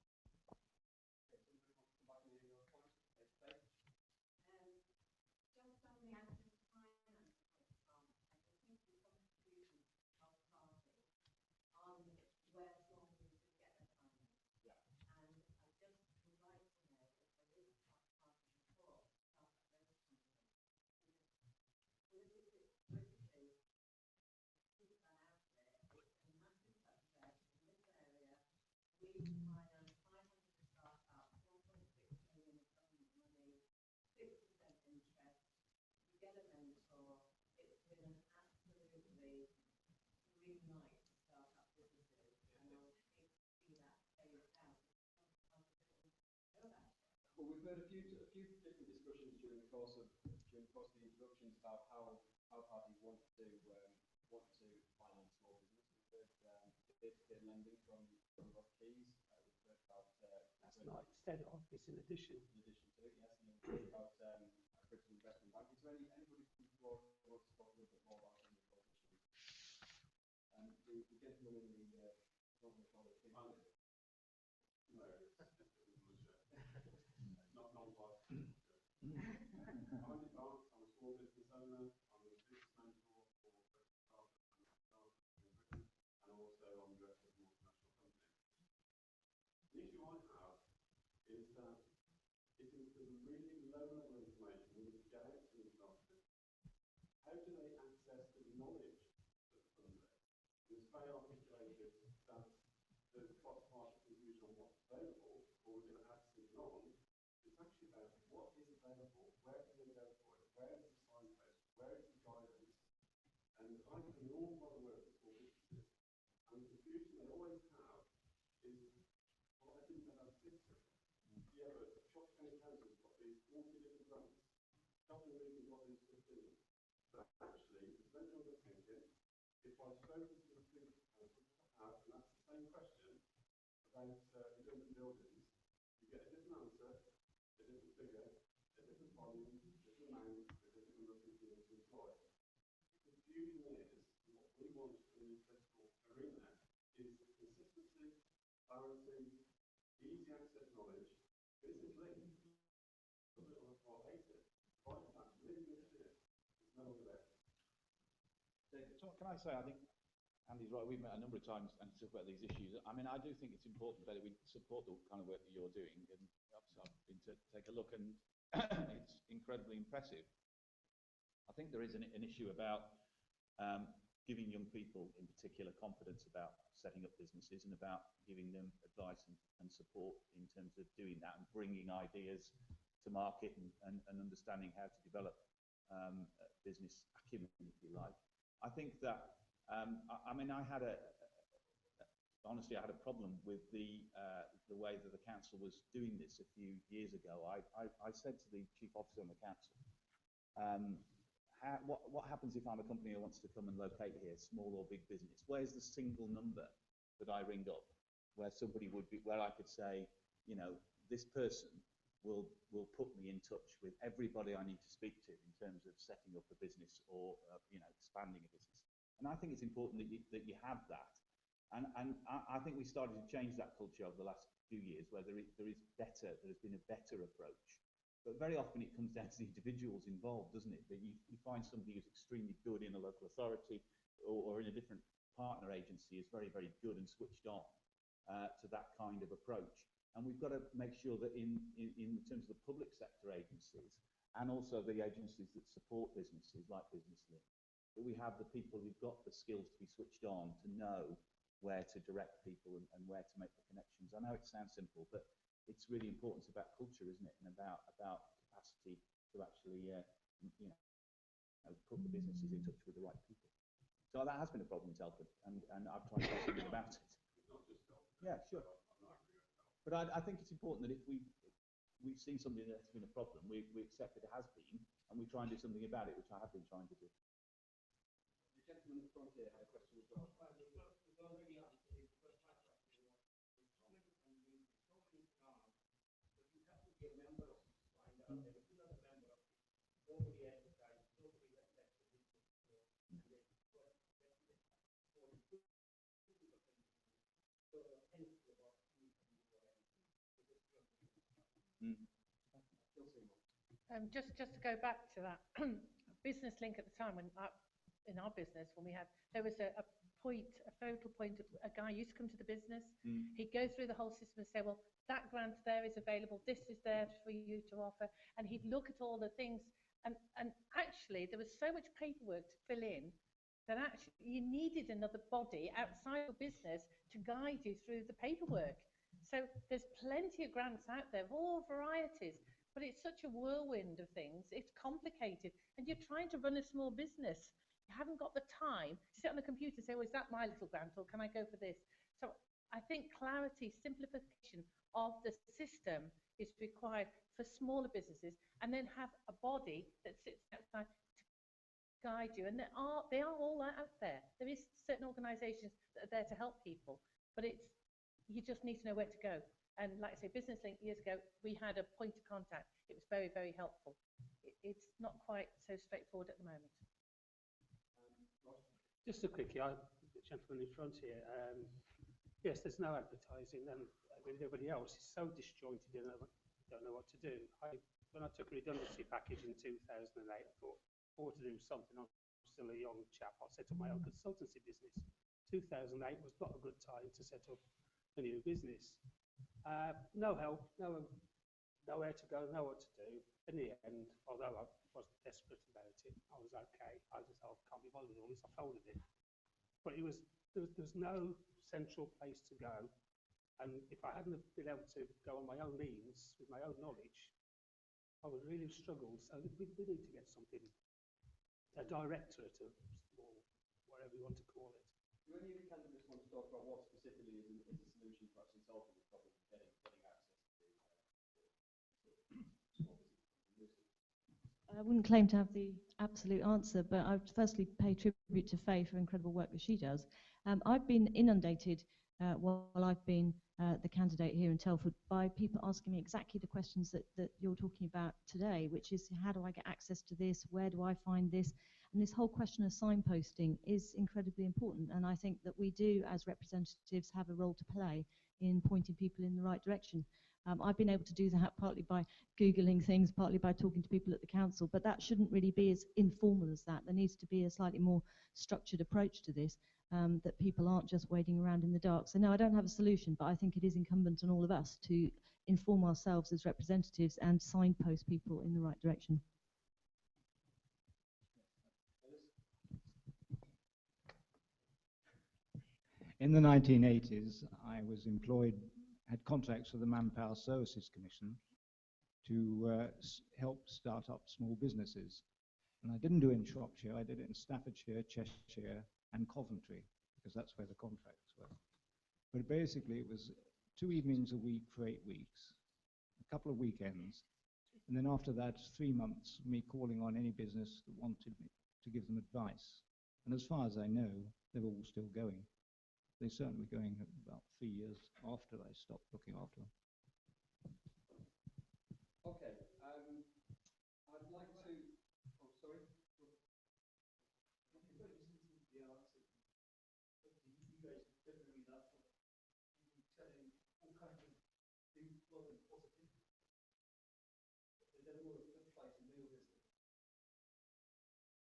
Well, we've heard a few different discussions during the course of the introductions about how parties want to finance small business. We've heard peer-to-peer lending from Ross Keys. We've heard about that's not instead of, it's in addition. In addition to it, yes, and we've heard about British Investment Bank. Is there anybody from the floor who wants to talk a little bit more about some of those issues? The gentleman in the not going to call it not non-partisan. I'm Andy Barnes. I'm a small business owner. I'm a business mentor for Britain, and also I'm director of a multinational company. The issue I have is that it is a really low level of information we need to get out to these markets. How do they access the knowledge that's under it? It's very articulated that there's quite a partial confusion on what's available, or we're going to add something on. It's actually about what is available, where can they go for it, where is the signpost, where is the guidance. And I've done an awful lot of work with small businesses, and the confusion they always have is, well, I didn't know that system. Yeah, but Shropshire County Council's got these 40 different grants. Doesn't really got these 15. But actually, depending on the thinking, if I spoke to the and ask the same question about redundant buildings, you get a different answer, a different figure, a different volume, a different amount, a different number of people to employ. The beauty is, what we want in the political arena is consistency, clarity, easy access knowledge, business link, love it or hate it, find that's really good to do. There's no other way. So can I say, I think Andy's right, we've met a number of times and talked about these issues. I mean, I do think it's important that we support the kind of work that you're doing, and obviously I've been to take a look, and it's incredibly impressive. I think there is an issue about giving young people in particular confidence about setting up businesses and about giving them advice and support in terms of doing that and bringing ideas to market and understanding how to develop business acumen, if you like. I think that, I mean, honestly, I had a problem with the way that the council was doing this a few years ago. I said to the chief officer on the council, what happens if I'm a company who wants to come and locate here, small or big business? Where's the single number that I ring up where somebody would be, where I could say, you know, this person will put me in touch with everybody I need to speak to in terms of setting up a business or you know, expanding a business. And I think it's important that you have that. And I think we started to change that culture over the last few years, where there has been a better approach. But very often it comes down to the individuals involved, doesn't it? That you find somebody who's extremely good in a local authority or in a different partner agency is very, very good and switched on to that kind of approach. And we've got to make sure that in terms of the public sector agencies and also the agencies that support businesses like Business Link, that we have the people who've got the skills to be switched on, to know where to direct people and where to make the connections. I know it sounds simple, but it's really important. It's about culture, isn't it? And about capacity to actually, you know, put the businesses in touch with the right people. So that has been a problem in Telford, and I've tried to do something about it. Yeah, sure. But I think it's important that if we've seen something that's been a problem, we accept that it has been, and we try and do something about it, which I have been trying to do. The gentleman in the front here had a question as well. Just to go back to that business link at the time when in our business when we had there was a focal point of a guy used to come to the business. He'd go through the whole system and say, well, that grant there is available, this is there for you to offer, and he'd look at all the things, and actually there was so much paperwork to fill in that actually you needed another body outside your business to guide you through the paperwork. So there's plenty of grants out there of all varieties, but it's such a whirlwind of things. It's complicated, and you're trying to run a small business. You haven't got the time to sit on the computer and say, oh, is that my little grant, or can I go for this? So I think clarity, simplification of the system is required for smaller businesses, and then have a body that sits outside to guide you. And they are all out there. There is certain organisations that are there to help people, but you just need to know where to go. And like I say, Business Link years ago, we had a point of contact. It was very, very helpful. It's not quite so straightforward at the moment. Just a quickie, the gentleman in front here. Yes, there's no advertising, and with everybody else, it's so disjointed, you don't know what to do. When I took a redundancy package in 2008, I thought, I ought to do something. I'm still a young chap. I'll set up my own consultancy business. 2008 was not a good time to set up a new business. No help, nowhere to go, know what to do. In the end, although I wasn't desperate about it, I was okay. I just thought, can't be bothered with all this, I folded it. But there was no central place to go. And if I hadn't been able to go on my own means, with my own knowledge, I would really have struggled. So we need to get something, a directorate of, or whatever you want to call it. Do any of the candidates want to talk about what specifically is a solution for actually solving the problem of getting access to small business? I wouldn't claim to have the absolute answer, but I would firstly pay tribute to Faye for incredible work that she does. I've been inundated while I've been the candidate here in Telford by people asking me exactly the questions that you're talking about today, which is how do I get access to this? Where do I find this? And this whole question of signposting is incredibly important. And I think that we do, as representatives, have a role to play in pointing people in the right direction. I've been able to do that partly by Googling things, partly by talking to people at the council, but that shouldn't really be as informal as that. There needs to be a slightly more structured approach to this, that people aren't just wading around in the dark. So no, I don't have a solution, but I think it is incumbent on all of us to inform ourselves as representatives and signpost people in the right direction. In the 1980s, I was had contracts with the Manpower Services Commission to help start up small businesses. And I didn't do it in Shropshire, I did it in Staffordshire, Cheshire, and Coventry, because that's where the contracts were. But basically, it was 2 evenings a week for 8 weeks, a couple of weekends, and then after that, 3 months, me calling on any business that wanted me to give them advice. And as far as I know, they're all still going. They're certainly going about 3 years after I stopped looking after them. Okay, I'd like to, oh sorry. You guys definitely that telling all kinds of things positive. They don't want to fight in real business.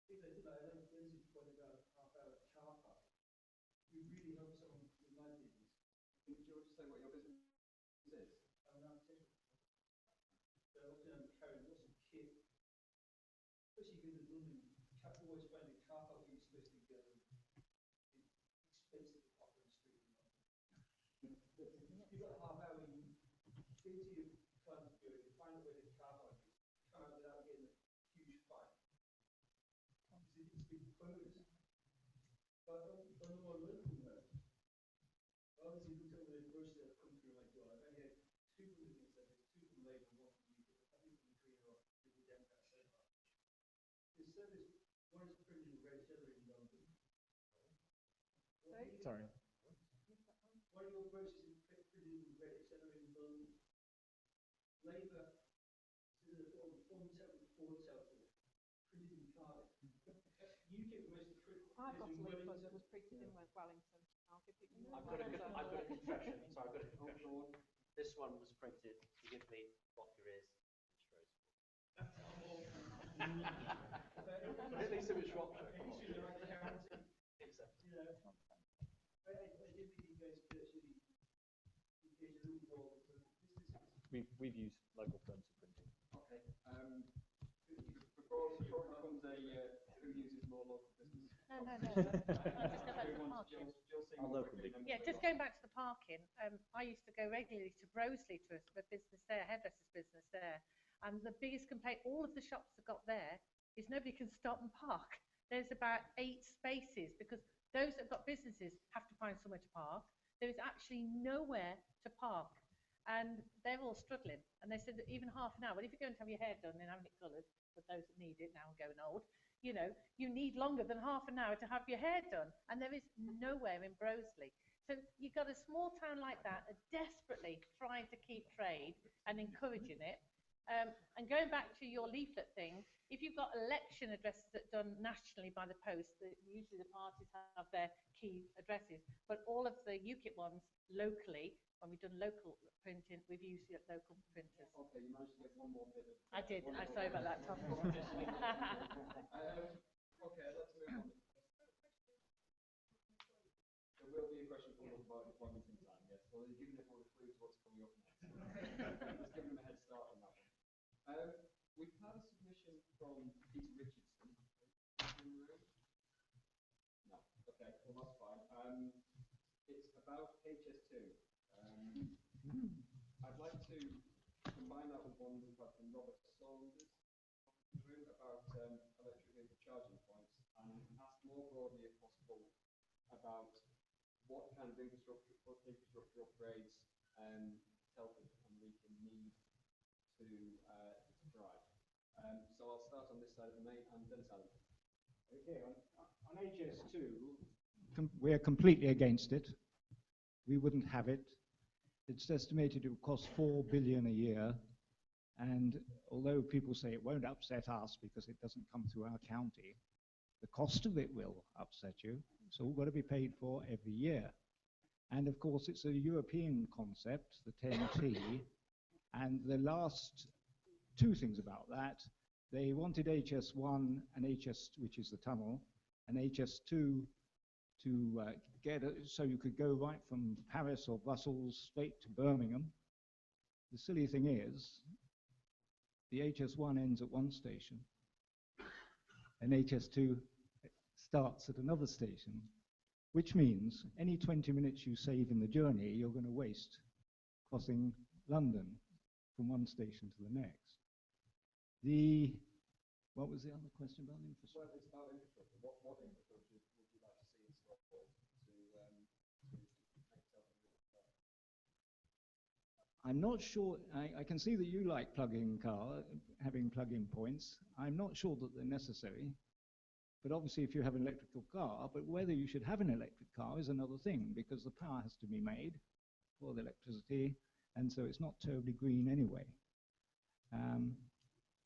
If they did, I don't think it's point about half-hour car park. We really hope someone with my business. Do you want to say what your business is? I'm an artist. So I'm carrying lots of kit. Especially in London, always finding car park where you're supposed to go. Expensive off on the street. You've got a half hour, you go to your client's bureau, you find out where the car park is, come out without getting a huge fine. It's a big bonus. But on the more local note, I obviously looked at all the brochures that have come through my door. I've only had 2 from the Conservative, 2 from Labour, 1 from the UK, I think from the Green or the Democrats so far. The service, one is printed in red, the other in London. Sorry. One of your brochures is printed in red, the other in London. Labour, this is a form Telford, printed in Cardiff. UKIP was printed. I've got a leaflet that was printed in Wellington. I'll give you I've got a confession. Sorry, I've got a confession. This one was printed, forgive me, block your ears, in Shrewsbury. But at least it was Shropshire. At least you know I did think you guys could actually engage a little more with businesses. We've used local firms for printing. Okay. Before it becomes a who uses more local business. No. I'll just go back to the parking. Yeah, just going back to the parking. I used to go regularly to Broseley to a business there, hairdresser's business there. And the biggest complaint all of the shops have got there is nobody can stop and park. There's about 8 spaces because those that have got businesses have to find somewhere to park. There is actually nowhere to park. And they're all struggling. And they said that even half an hour, well, if you're going to have your hair done and having it coloured, for those that need it now and going old, you know, you need longer than half an hour to have your hair done. And there is nowhere in Broseley. So you've got a small town like that desperately trying to keep trade and encouraging it. And going back to your leaflet thing, if you've got election addresses that are done nationally by the post, usually the parties have their key addresses, but all of the UKIP ones locally, when we've done local printing, we've used local printers. Okay, you managed to get one more bit. I did. I'm sorry about that, Tom. Okay, let's move on. There will be a question from about employment in time, yes. Well, they've given everyone a clue to what's coming up next. Let's give them a head start on that one. We've had a submission from Peter Richardson. No, okay, well that's fine. It's about HS2. I'd like to combine that with one we've had from Robert Saunders about electric vehicle charging points and ask more broadly if possible about what kind of infrastructure upgrades Telford and Wrekin need to drive. So I'll start on this side of the mate and then Alan. Okay, on HS2, we're completely against it. We wouldn't have it. It's estimated it will cost $4 billion a year. And although people say it won't upset us because it doesn't come through our county, the cost of it will upset you. It's all got to be paid for every year. And of course, it's a European concept, the 10T. And the last two things about that, they wanted HS1 and HS, which is the tunnel, and HS2 to so you could go right from Paris or Brussels straight to Birmingham. The silly thing is, the HS1 ends at one station, and HS2 starts at another station, which means any 20 minutes you save in the journey, you're going to waste crossing London from one station to the next. What was the other question about infrastructure? Well, it's about infrastructure. What infrastructure would you like to see in Stockport to make Telford really? I'm not sure. I can see that you like having plug-in points. I'm not sure that they're necessary. But obviously, if you have an electrical car, but whether you should have an electric car is another thing, because the power has to be made for the electricity, and so it's not terribly green anyway.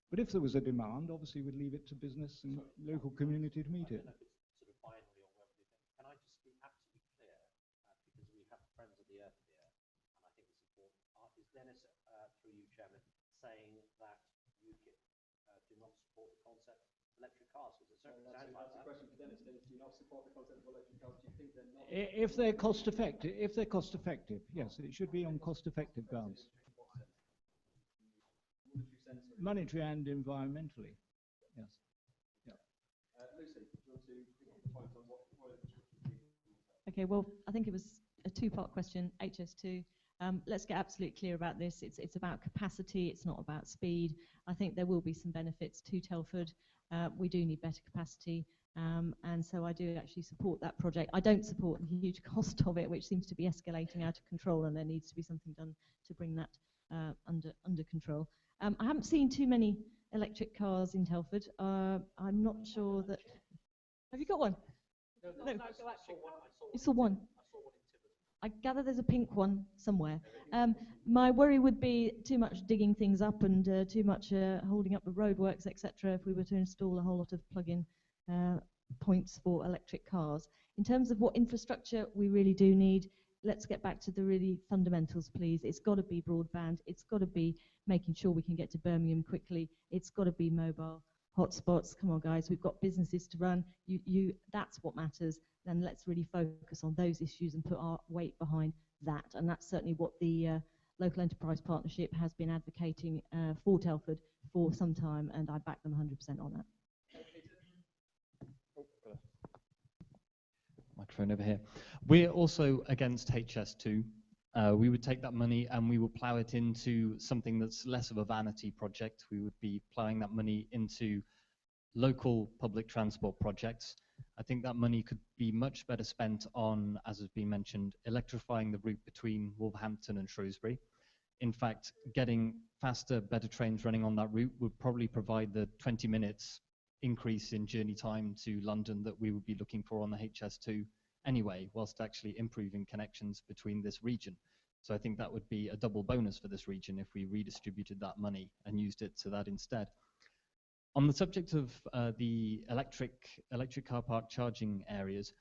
But if there was a demand, obviously we'd leave it to business and local community to meet it. I don't know if it's sort of binary or whatever you think. Can I just be absolutely clear, because we have Friends of the Earth here, and I think it's important. Is Dennis, through you, Chairman, saying that UKIP do not support the concept of electric cars? Because it certainly sounds like that. That's a question for Dennis. Dennis, do you not support the concept of electric cars? Do you think they're not? If they're cost effective, yes, it should be on cost effective grounds. Monetary and environmentally, yes. Yeah. Lucy, do you want to pick up the point on what infrastructure? Okay, well, I think it was a two-part question, HS2. Let's get absolutely clear about this. It's about capacity, it's not about speed. I think there will be some benefits to Telford. We do need better capacity, and so I do actually support that project. I don't support the huge cost of it, which seems to be escalating out of control, and there needs to be something done to bring that under control. I haven't seen too many electric cars in Telford. I'm not sure that... Have you got one? No. You saw one? I gather there's a pink one somewhere. My worry would be too much digging things up and too much holding up the roadworks, etc., if we were to install a whole lot of plug-in points for electric cars. In terms of what infrastructure we really do need, let's get back to the really fundamentals, please. It's got to be broadband. It's got to be making sure we can get to Birmingham quickly. It's got to be mobile hotspots. Come on, guys, we've got businesses to run. That's what matters. Then let's really focus on those issues and put our weight behind that. And that's certainly what the Local Enterprise Partnership has been advocating for Telford for some time, and I back them 100% on that. Microphone over here. We're also against HS2. We would take that money and we will plough it into something that's less of a vanity project. We would be ploughing that money into local public transport projects. I think that money could be much better spent on, as has been mentioned, electrifying the route between Wolverhampton and Shrewsbury. In fact, getting faster, better trains running on that route would probably provide the 20 minutes increase in journey time to London that we would be looking for on the HS2 anyway, whilst actually improving connections between this region. So I think that would be a double bonus for this region if we redistributed that money and used it to that instead. On the subject of the electric car park charging areas,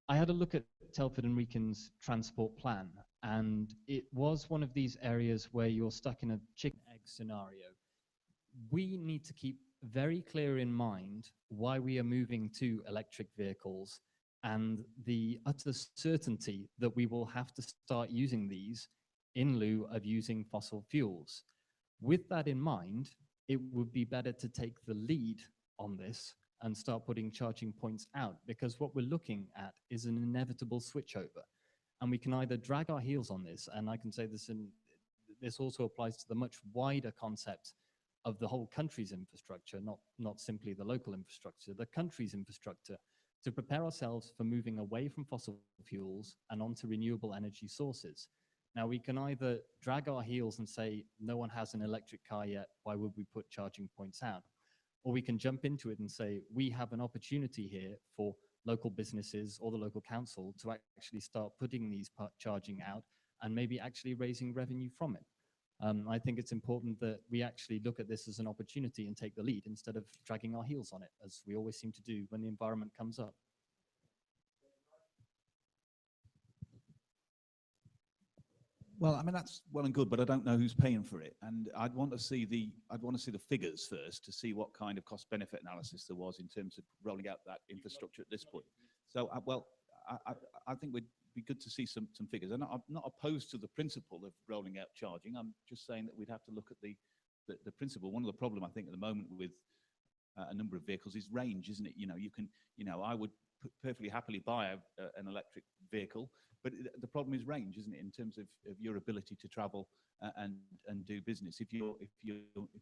I had a look at Telford and Wrekin's transport plan, and it was one of these areas where you're stuck in a chicken egg scenario. We need to keep very clear in mind why we are moving to electric vehicles and the utter certainty that we will have to start using these in lieu of using fossil fuels. With that in mind, it would be better to take the lead on this and start putting charging points out, because what we're looking at is an inevitable switchover. And we can either drag our heels on this, and I can say this, this also applies to the much wider concept of the whole country's infrastructure, not simply the local infrastructure, the country's infrastructure, to prepare ourselves for moving away from fossil fuels and onto renewable energy sources. Now, we can either drag our heels and say, no one has an electric car yet, why would we put charging points out? Or we can jump into it and say, we have an opportunity here for local businesses or the local council to actually start putting these charging out and maybe actually raising revenue from it. I think it's important that we actually look at this as an opportunity and take the lead instead of dragging our heels on it, as we always seem to do when the environment comes up. Well, I mean, that's well and good, but I don't know who's paying for it. And I'd want to see the figures first to see what kind of cost benefit analysis there was in terms of rolling out that infrastructure at this point. So, I think we'd be good to see some figures. And I'm not opposed to the principle of rolling out charging. I'm just saying that we'd have to look at the principle. One of the problem I think at the moment with a number of vehicles is range, isn't it? I would perfectly happily buy an electric vehicle, but the problem is range, isn't it, in terms of your ability to travel and do business. If you're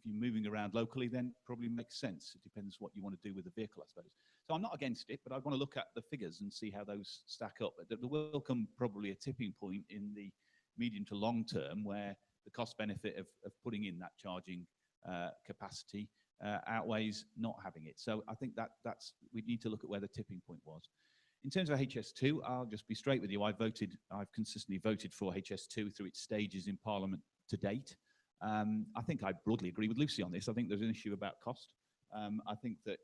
moving around locally, then probably makes sense. It depends what you want to do with the vehicle, I suppose. So I'm not against it, but I want to look at the figures and see how those stack up. There will come probably a tipping point in the medium to long term where the cost benefit of putting in that charging capacity outweighs not having it. So I think we need to look at where the tipping point was. In terms of HS2, I'll just be straight with you. I've consistently voted for HS2 through its stages in Parliament to date. I think I broadly agree with Lucy on this. I think there's an issue about cost. I think that,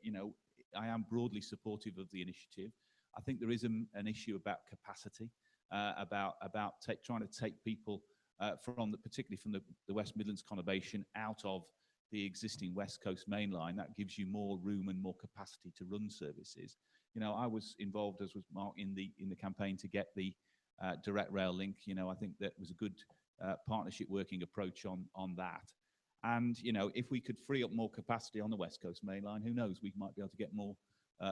I am broadly supportive of the initiative. I think there is an issue about capacity, about trying to take people particularly from the West Midlands conurbation out of the existing West Coast main line. That gives you more room and more capacity to run services. I was involved, as was Mark, in the campaign to get the direct rail link. I think that was a good partnership working approach on that. And, if we could free up more capacity on the West Coast main line, who knows, we might be able to get more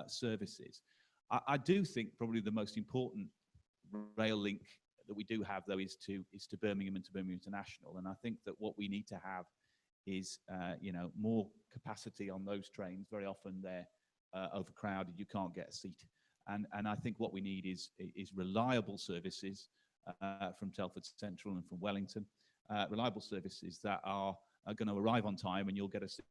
services. I do think probably the most important rail link that we do have, though, is to Birmingham and to Birmingham International. And I think that what we need to have is, more capacity on those trains. Very often they're overcrowded, you can't get a seat. And I think what we need is reliable services from Telford Central and from Wellington, reliable services that are going to arrive on time and you'll get a seat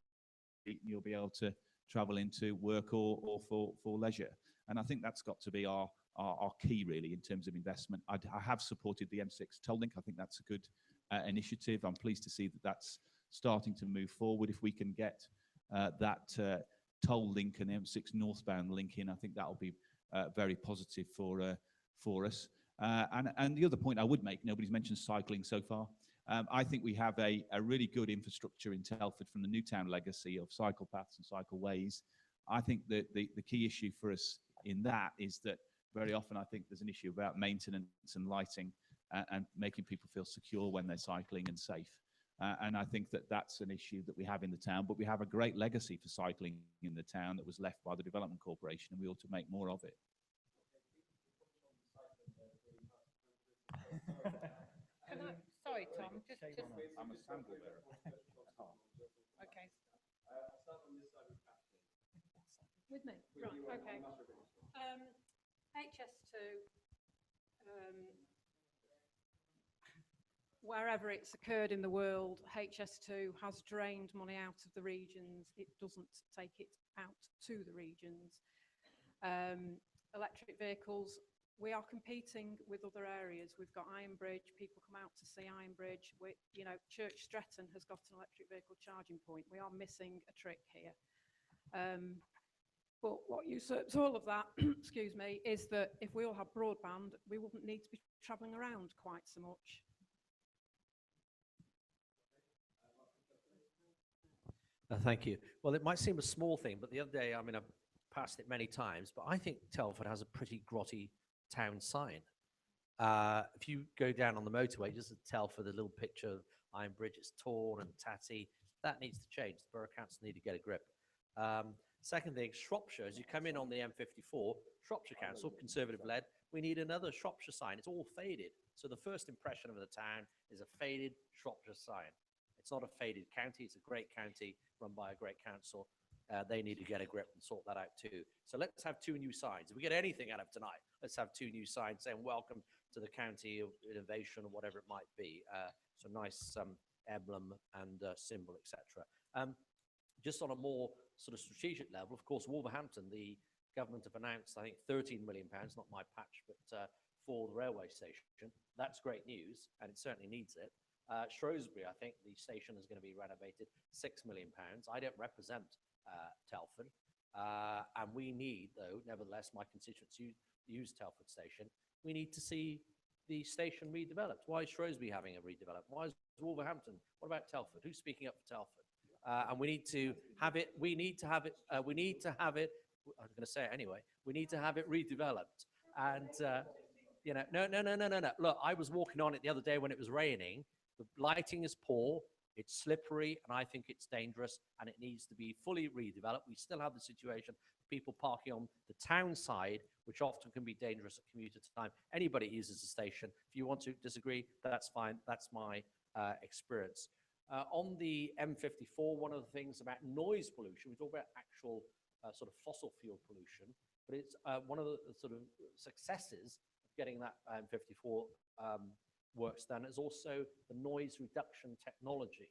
and you'll be able to travel into work or for leisure. And I think that's got to be our key, really, in terms of investment. I have supported the M6 toll link. I think that's a good initiative. I'm pleased to see that that's starting to move forward. If we can get that toll link and M6 northbound link in, I think that'll be very positive for us. And the other point I would make, nobody's mentioned cycling so far. I think we have a really good infrastructure in Telford from the Newtown legacy of cycle paths and cycleways. I think that the key issue for us in that is that very often I think there's an issue about maintenance and lighting and making people feel secure when they're cycling and safe. And I think that that's an issue that we have in the town, but we have a great legacy for cycling in the town that was left by the Development Corporation, and we ought to make more of it. Sorry, Tom, just I'm a sample bearer. Okay. I'll start on this side with caption. With me? Right, okay. HS2, wherever it's occurred in the world, HS2 has drained money out of the regions. It doesn't take it out to the regions. Electric vehicles, we are competing with other areas. We've got Ironbridge, people come out to see Ironbridge. Church Stretton has got an electric vehicle charging point. We are missing a trick here. But what usurps all of that, excuse me, is that if we all had broadband, we wouldn't need to be travelling around quite so much. Thank you. Well, it might seem a small thing, but the other day, I've passed it many times, but I think Telford has a pretty grotty town sign. If you go down on the motorway, just at Telford, a little picture of Ironbridge, it's torn and tatty. That needs to change. The Borough Council need to get a grip. Second thing, Shropshire, as you come in on the M54, Shropshire Council, Conservative-led, we need another Shropshire sign. It's all faded. So the first impression of the town is a faded Shropshire sign. It's not a faded county. It's a great county run by a great council. They need to get a grip and sort that out too. So let's have 2 new signs. If we get anything out of tonight, let's have 2 new signs saying welcome to the county of innovation or whatever it might be. So nice emblem and symbol, etc. Just on a more sort of strategic level, of course, Wolverhampton, the government have announced, I think, £13 million, not my patch, but for the railway station. That's great news, and it certainly needs it. Shrewsbury, I think the station is going to be renovated, £6 million. I don't represent Telford, and we need, though, nevertheless, my constituents use Telford station. We need to see the station redeveloped. Why is Shrewsbury having a redevelopment? Why is Wolverhampton? What about Telford? Who's speaking up for Telford? And we need to have it. We need to have it. We need to have it. I'm going to say it anyway. We need to have it redeveloped. And you know, no. Look, I was walking on it the other day when it was raining. The lighting is poor. It's slippery, and I think it's dangerous, and it needs to be fully redeveloped. We still have the situation of people parking on the town side, which often can be dangerous at commuter time. Anybody uses the station. If you want to disagree, that's fine. That's my experience. On the M54, one of the things about noise pollution, we talk about actual sort of fossil fuel pollution, but it's one of the sort of successes of getting that M54 works done is also the noise reduction technology.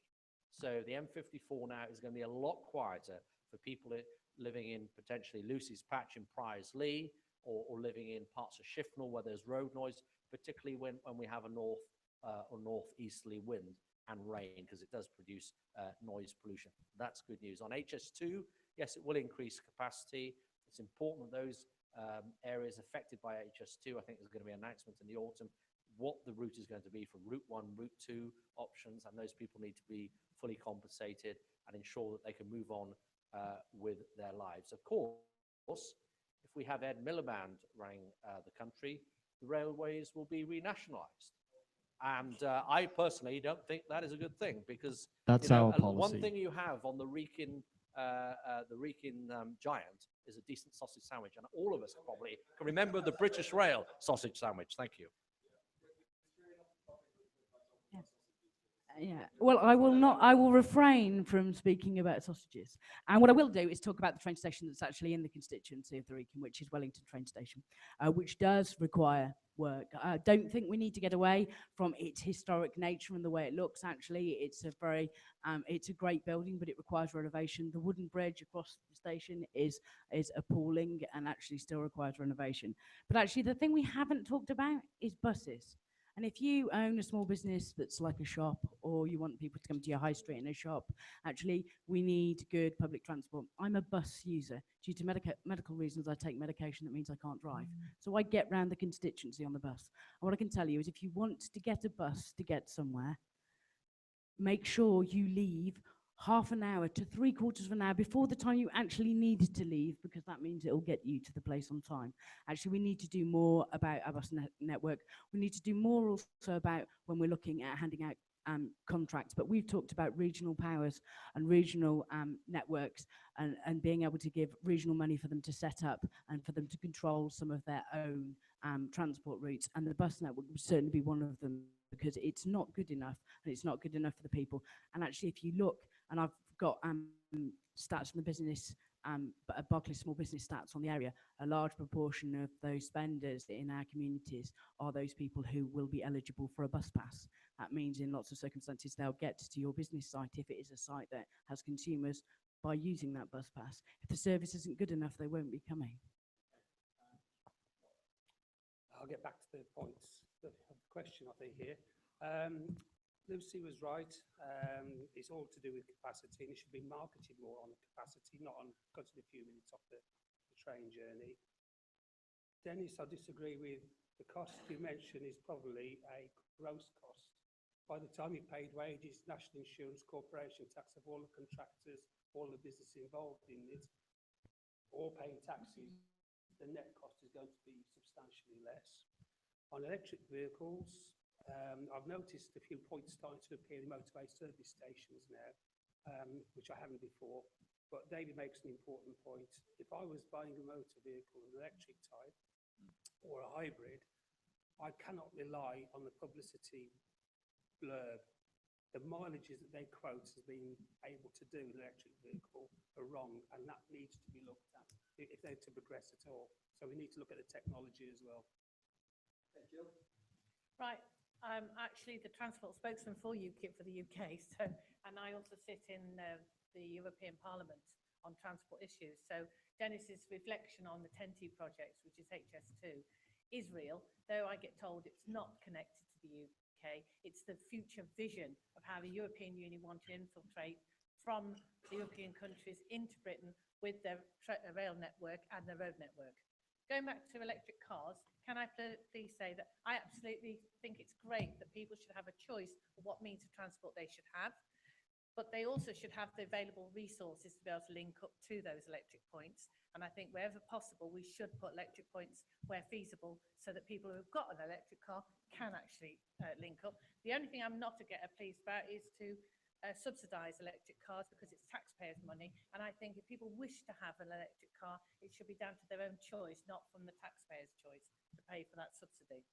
So the M54 now is going to be a lot quieter for people living in potentially Lucy's Patch in Priors-Lee or living in parts of Shifnal where there's road noise, particularly when we have a north or northeasterly wind and rain, because it does produce noise pollution. That's good news. On HS2, yes, it will increase capacity. It's important that those areas affected by HS2, I think there's going to be an announcement in the autumn, what the route is going to be for Route 1, Route 2 options, and those people need to be fully compensated and ensure that they can move on with their lives. Of course, if we have Ed Miliband running the country, the railways will be renationalised. And I personally don't think that is a good thing, because that's our policy. One thing you have on the Wrekin giant is a decent sausage sandwich, and all of us probably can remember the British Rail sausage sandwich. Thank you. Yeah. Well, I will not. I will refrain from speaking about sausages. And what I will do is talk about the train station that's actually in the constituency of the Wrekin, which is Wellington train station, which does require work. I don't think we need to get away from its historic nature and the way it looks. Actually, it's a great building, but it requires renovation. The wooden bridge across the station is appalling and actually still requires renovation. But actually, the thing we haven't talked about is buses. And if you own a small business that's like a shop, or you want people to come to your high street in a shop, actually, we need good public transport. I'm a bus user. Due to medical reasons, I take medication that means I can't drive. So I get round the constituency on the bus. And what I can tell you is if you want to get a bus to get somewhere, make sure you leave half an hour to 3/4 of an hour before the time you actually need to leave, because that means it'll get you to the place on time. Actually, we need to do more about our bus network. We need to do more also about when we're looking at handing out contracts, but we've talked about regional powers and regional networks and being able to give regional money for them to set up and for them to control some of their own transport routes, and the bus network would certainly be one of them, because it's not good enough, and it's not good enough for the people. And actually, if you look, and I've got stats from the business, Barclays Small Business Stats on the area, a large proportion of those spenders in our communities are those people who will be eligible for a bus pass. That means in lots of circumstances they'll get to your business site if it is a site that has consumers by using that bus pass. If the service isn't good enough, they won't be coming. I'll get back to the points of the question, I think, here. Lucy was right. It's all to do with capacity, and it should be marketed more on capacity, not on cutting a few minutes off the train journey. Dennis, I disagree with the cost you mentioned is probably a gross cost. By the time you paid wages, national insurance, corporation tax of all the contractors, all the business involved in it, all paying taxes, the net cost is going to be substantially less. On electric vehicles, I've noticed a few points starting to appear in motorway service stations now, which I hadn't before. But David makes an important point. If I was buying a motor vehicle, an electric type or a hybrid, I cannot rely on the publicity blurb. The mileages that they quote as being able to do an electric vehicle are wrong, and that needs to be looked at if they're to progress at all. So we need to look at the technology as well. Okay, Jill? Right. I'm actually the transport spokesman for UKIP for the UK, so, and I also sit in the European Parliament on transport issues. So Dennis's reflection on the 10T projects, which is HS2, is real, though I get told it's not connected to the UK. It's the future vision of how the European Union want to infiltrate from the European countries into Britain with their rail network and their road network. Going back to electric cars, can I please say that I absolutely think it's great that people should have a choice of what means of transport they should have, but they also should have the available resources to be able to link up to those electric points. And I think wherever possible, we should put electric points where feasible so that people who've got an electric car can actually link up. The only thing I'm not pleased about is to subsidise electric cars because it's taxpayers' money. And I think if people wish to have an electric car, it should be down to their own choice, not from the taxpayers' choice to pay for that subsidy.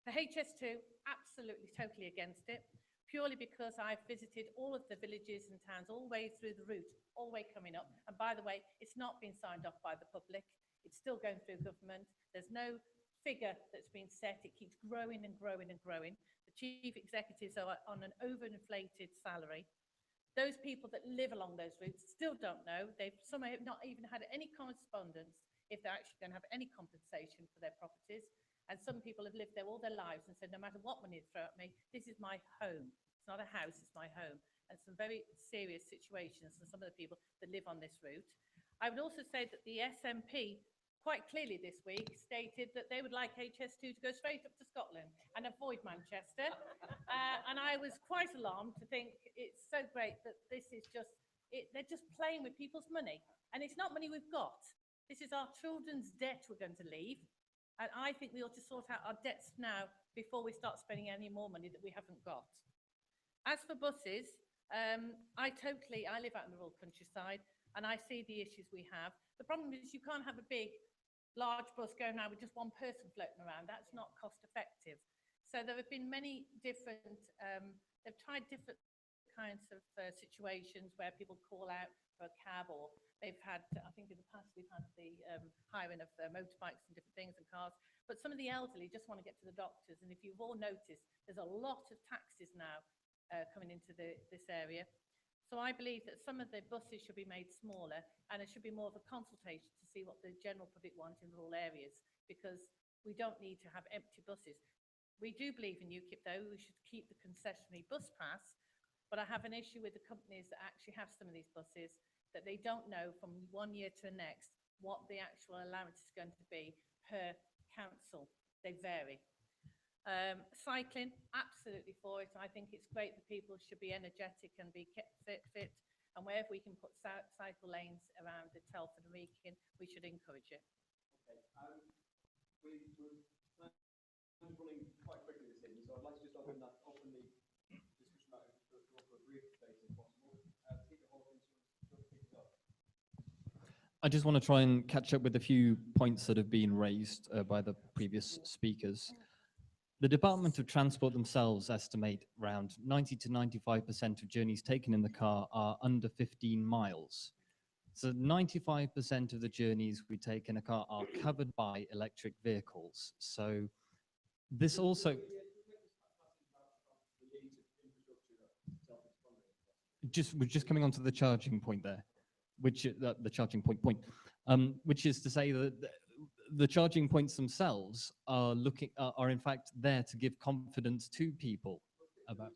For HS2, absolutely, totally against it, purely because I've visited all of the villages and towns all the way through the route, all the way coming up. And by the way, it's not been signed off by the public. It's still going through government. There's no figure that's been set. It keeps growing and growing and growing. The chief executives are on an overinflated salary. Those people that live along those routes still don't know. Some have not even had any correspondence if they're actually going to have any compensation for their properties. And some people have lived there all their lives and said, no matter what money they throw at me, this is my home. It's not a house, it's my home. And some very serious situations for some of the people that live on this route. I would also say that the SNP quite clearly this week stated that they would like HS2 to go straight up to Scotland and avoid Manchester. And I was quite alarmed to think it's so great that this is just, they're just playing with people's money. And it's not money we've got. This is our children's debt we're going to leave. And I think we ought to sort out our debts now before we start spending any more money that we haven't got. As for buses, I live out in the rural countryside and I see the issues we have. The problem is you can't have a big, large bus going around with just one person floating around. That's not cost effective. So there have been many different, they've tried different kinds of situations where people call out for a cab, or they've had, I think in the past we've had the hiring of motorbikes and different things and cars, but some of the elderly just want to get to the doctors. And if you've all noticed, there's a lot of taxis now coming into this area. So I believe that some of the buses should be made smaller and it should be more of a consultation to see what the general public want in rural areas, because we don't need to have empty buses. We do believe in UKIP though, we should keep the concessionary bus pass, but I have an issue with the companies that actually have some of these buses, that they don't know from one year to the next what the actual allowance is going to be per council. They vary. Cycling, absolutely for it. I think it's great that people should be energetic and be kept fit. And wherever we can put cycle lanes around the Telford Wrekin, we should encourage it. Okay. We're running quite quickly this evening, so I'd like to just open the discussion back for a brief debate if possible. Peter Hawkins, pick it up. I just want to try and catch up with a few points that have been raised by the previous speakers. The Department of Transport themselves estimate around 90 to 95% of journeys taken in the car are under 15 miles. So 95% of the journeys we take in a car are covered by electric vehicles. So this also... We're just coming on to the charging point there, which the charging point, which is to say that the charging points themselves are in fact there to give confidence to people about.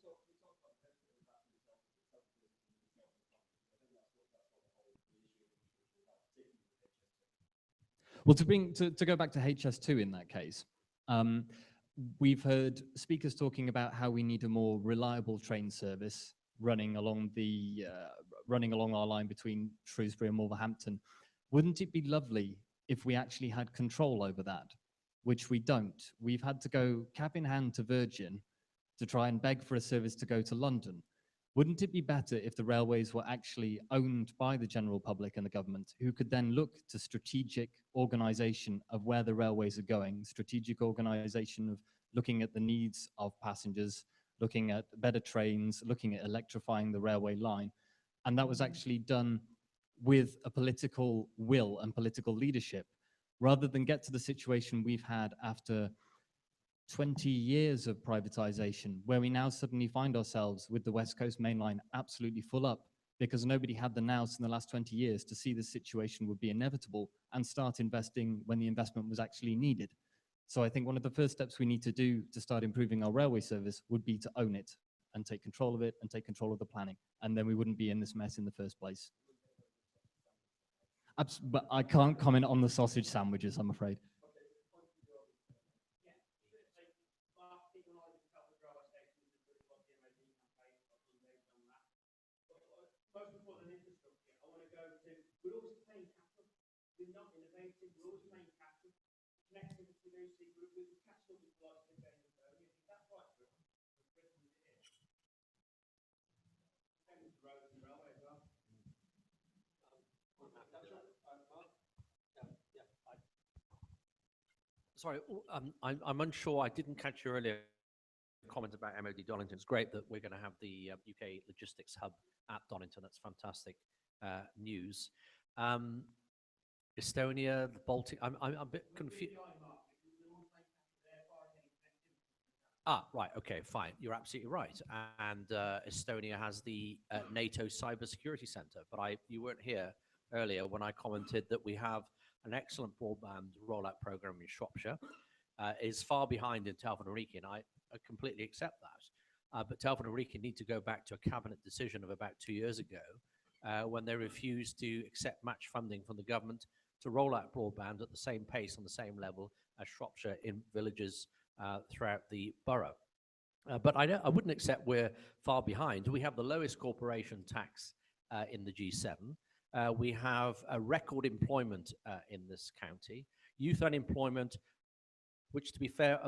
Well, to go back to HS2 in that case, we've heard speakers talking about how we need a more reliable train service running along our line between Shrewsbury and Wolverhampton. Wouldn't it be lovely if we actually had control over that, which we don't? We've had to go cap in hand to Virgin to try and beg for a service to go to London. Wouldn't it be better if the railways were actually owned by the general public and the government, who could then look to strategic organisation of where the railways are going, strategic organisation of looking at the needs of passengers, looking at better trains, looking at electrifying the railway line, and that was actually done with a political will and political leadership, rather than get to the situation we've had after 20 years of privatization, where we now suddenly find ourselves with the West Coast Main Line absolutely full up because nobody had the nous in the last 20 years to see this situation would be inevitable and start investing when the investment was actually needed. So I think one of the first steps we need to do to start improving our railway service would be to own it and take control of it and take control of the planning. And then we wouldn't be in this mess in the first place. But I can't comment on the sausage sandwiches, I'm afraid. Most important infrastructure, I want to go to, we're always playing capital. We're not innovating, we're always playing capital. Connectivity, we're catching up with the likes of the game. That's right, Britain is it. Same with roads and railway as well. Sorry, I'm unsure. I didn't catch your earlier comment about MOD Donington. It's great that we're going to have the UK logistics hub at Donington. That's fantastic news. Estonia, the Baltic. I'm a bit confused. Ah, right. Okay, fine. You're absolutely right. And Estonia has the NATO Cybersecurity Centre. But you weren't here earlier when I commented that we have an excellent broadband rollout program in Shropshire. Is far behind in Telford and Wrekin. I completely accept that. But Telford and Wrekin need to go back to a cabinet decision of about 2 years ago when they refused to accept match funding from the government to roll out broadband at the same pace on the same level as Shropshire in villages throughout the borough. But I wouldn't accept we're far behind. We have the lowest corporation tax in the G7. We have a record employment in this county. Youth unemployment, which, to be fair,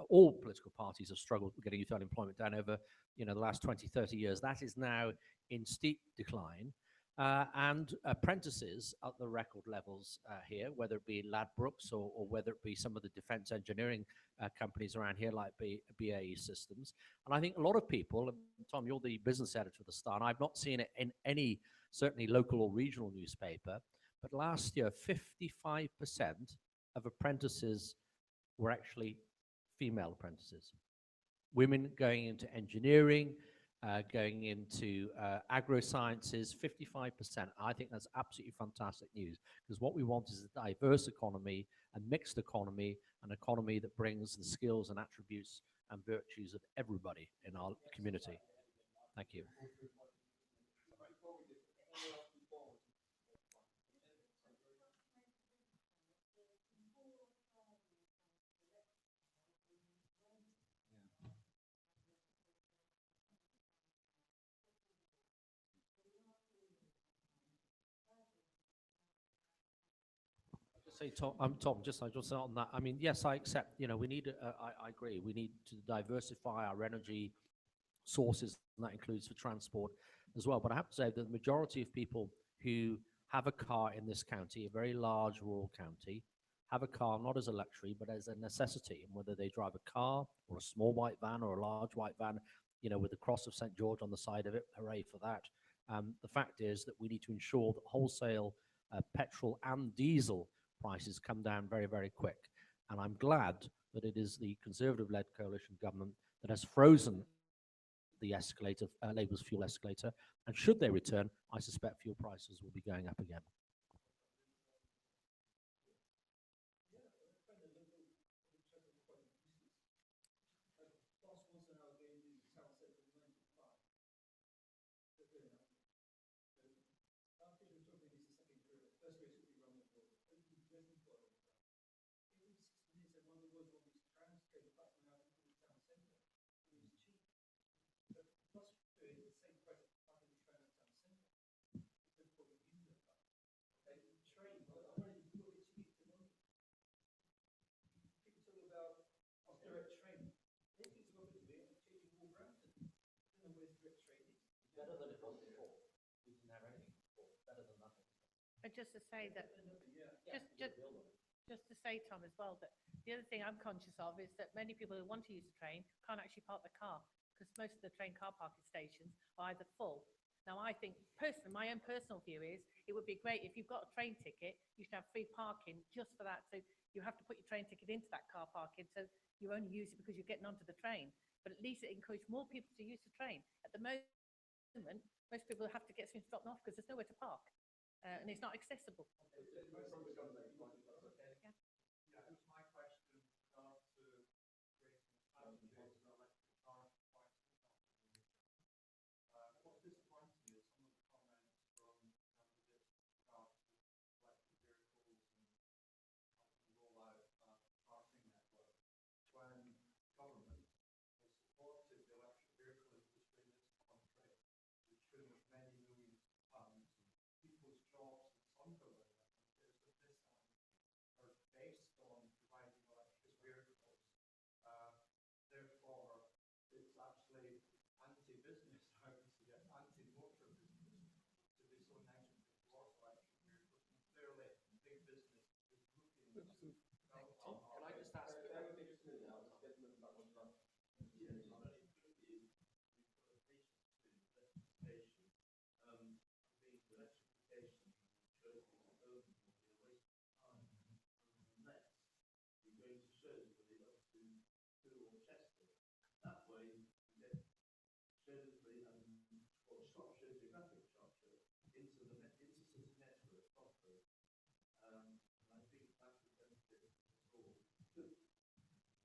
all political parties have struggled with getting youth unemployment down over the last 20, 30 years. That is now in steep decline. And apprentices at the record levels here, whether it be Ladbrokes or whether it be some of the defence engineering companies around here like BAE Systems. And I think a lot of people, Tom, you're the business editor of the Star, and I've not seen it in any, certainly local or regional newspaper, but last year 55% of apprentices were actually female apprentices. Women going into engineering, going into agro-sciences, 55%. I think that's absolutely fantastic news, because what we want is a diverse economy, a mixed economy, an economy that brings the skills and attributes and virtues of everybody in our community. Thank you. Say, Tom, just on that. I mean, yes, I accept. We need. I agree. We need to diversify our energy sources, and that includes for transport as well. But I have to say that the majority of people who have a car in this county, a very large rural county, have a car not as a luxury but as a necessity. And whether they drive a car or a small white van or a large white van, with the cross of St. George on the side of it, hooray for that. The fact is that we need to ensure that wholesale petrol and diesel prices come down very, very quick. And I'm glad that it is the Conservative-led coalition government that has frozen the escalator, Labour's fuel escalator. And should they return, I suspect fuel prices will be going up again. Better than it was before. We didn't have anything before. Better than nothing. But just to say that, just to say, Tom, as well, that the other thing I'm conscious of is that many people who want to use the train can't actually park their car because most of the train car parking stations are either full. Now, I think personally, my own personal view is it would be great if you've got a train ticket, you should have free parking just for that. So you have to put your train ticket into that car parking, so you only use it because you're getting onto the train. But at least it encouraged more people to use the train. At the moment, most people have to get things dropped off because there's nowhere to park, and it's not accessible. Can I just ask?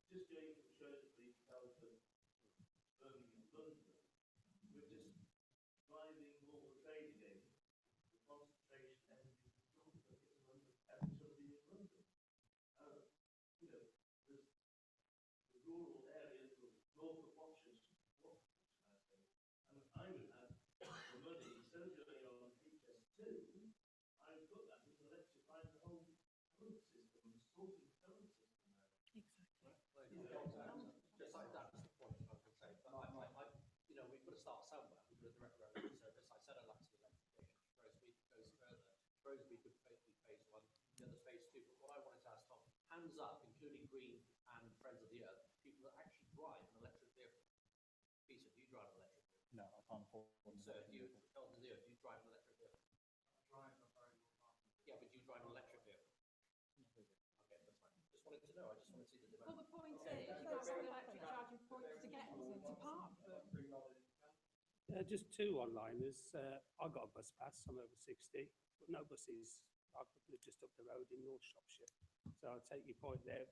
Just going from Shrewsbury, Telford, Birmingham, London, we're just driving more the trade again. The concentration, everything is London, everybody in London. You know, there's the rural areas, the north of Rochester, and I would have the money, instead of going on HS2, I would put that into electrifying the whole current system and sorting the current system out. Just like that was the point I was going to say. But you know, we've got to start somewhere. We've got a direct revenue service. I said I'd like to electrification. Shrewsbury goes further. Shrewsbury could be phase one, the other phase two. But what I wanted to ask Tom, hands up, including Green and Friends of the Earth, people that actually drive an electric vehicle. Peter, do you drive an electric vehicle? No, I can't afford one. So if you, Telford of the Earth, do you drive an electric vehicle? I drive a very good car. Yeah, but do you drive an electric vehicle? Okay, that's fine. Just wanted to know. I just want to see the demand. Well, the point is, you've got some electric charging points to get to park, but Just two one-liners. I got a bus pass. I'm over 60, but no buses. I live just up the road in North Shropshire. So I'll take your point there.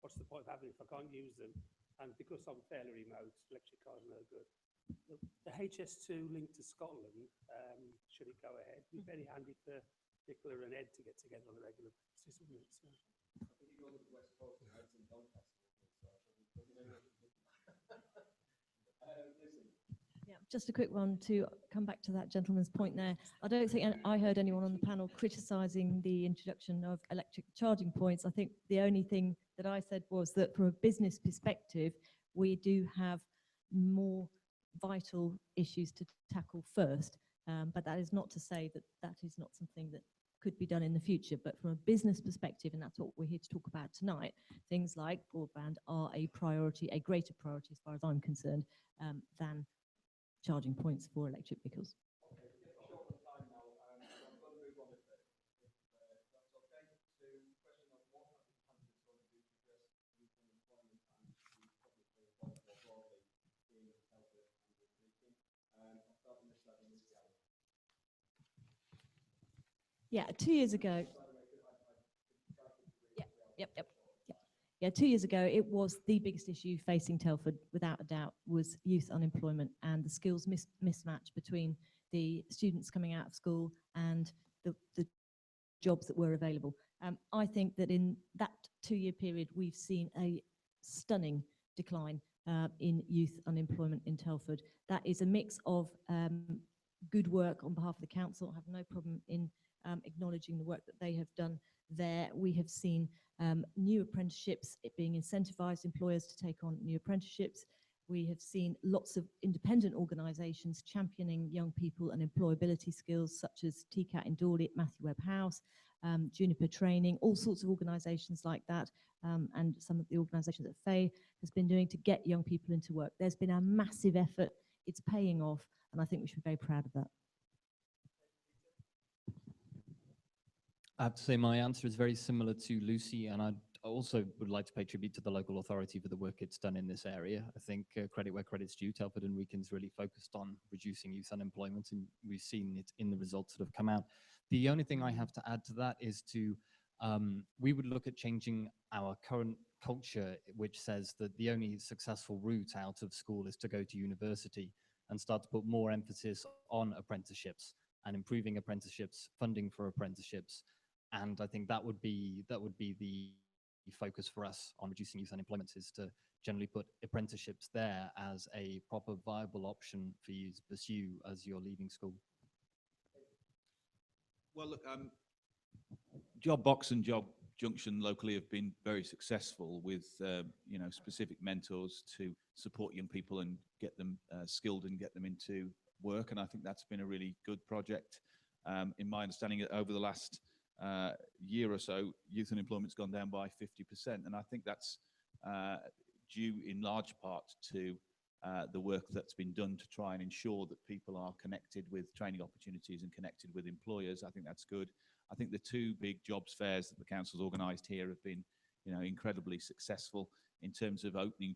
What's the point of having if I can't use them? And because I'm fairly remote, electric cars are no good. The HS2 link to Scotland, should it go ahead, it'd be very handy for Nicola and Ed to get together on a regular basis, wouldn't it? So. I think you go to the West Coast and Ed's in Doncaster. Yeah, just a quick one to come back to that gentleman's point there. I don't think I heard anyone on the panel criticising the introduction of electric charging points. I think the only thing that I said was that from a business perspective, we do have more vital issues to tackle first. But that is not to say that that is not something that could be done in the future. But from a business perspective, and that's what we're here to talk about tonight, things like broadband are a priority, a greater priority as far as I'm concerned, than charging points for electric vehicles. Okay, we're getting short on time now. I'm going to move on if that's okay. To question of what are the candidates going to do to address youth unemployment and the public employment more broadly in Telford and Wrekin. I'll start on this side on this side. Yeah, 2 years ago. Yeah, 2 years ago, it was the biggest issue facing Telford, without a doubt, was youth unemployment and the skills mismatch between the students coming out of school and the jobs that were available. I think that in that 2-year period, we've seen a stunning decline in youth unemployment in Telford. That is a mix of good work on behalf of the council. I have no problem in acknowledging the work that they have done there. We have seen new apprenticeships, it being incentivised employers to take on new apprenticeships. We have seen lots of independent organisations championing young people and employability skills, such as TCAT in Dawley, Matthew Webb House, Juniper Training, all sorts of organisations like that, and some of the organisations that Faye has been doing to get young people into work. There's been a massive effort, it's paying off, and I think we should be very proud of that. I have to say my answer is very similar to Lucy, and I also would like to pay tribute to the local authority for the work it's done in this area. I think credit where credit's due. Telford and Wrekin's really focused on reducing youth unemployment, and we've seen it in the results that have come out. The only thing I have to add to that is we would look at changing our current culture, which says that the only successful route out of school is to go to university, and start to put more emphasis on apprenticeships and improving apprenticeships, funding for apprenticeships. And I think that would be the focus for us on reducing youth unemployment, is to generally put apprenticeships there as a proper viable option for you to pursue as you're leaving school. Well, look, Job Box and Job Junction locally have been very successful with specific mentors to support young people and get them skilled and get them into work, and I think that's been a really good project. In my understanding, over the last year or so, youth unemployment's gone down by 50%, and I think that's due in large part to the work that's been done to try and ensure that people are connected with training opportunities and connected with employers. I think that's good. I think the two big jobs fairs that the council's organised here have been, incredibly successful in terms of opening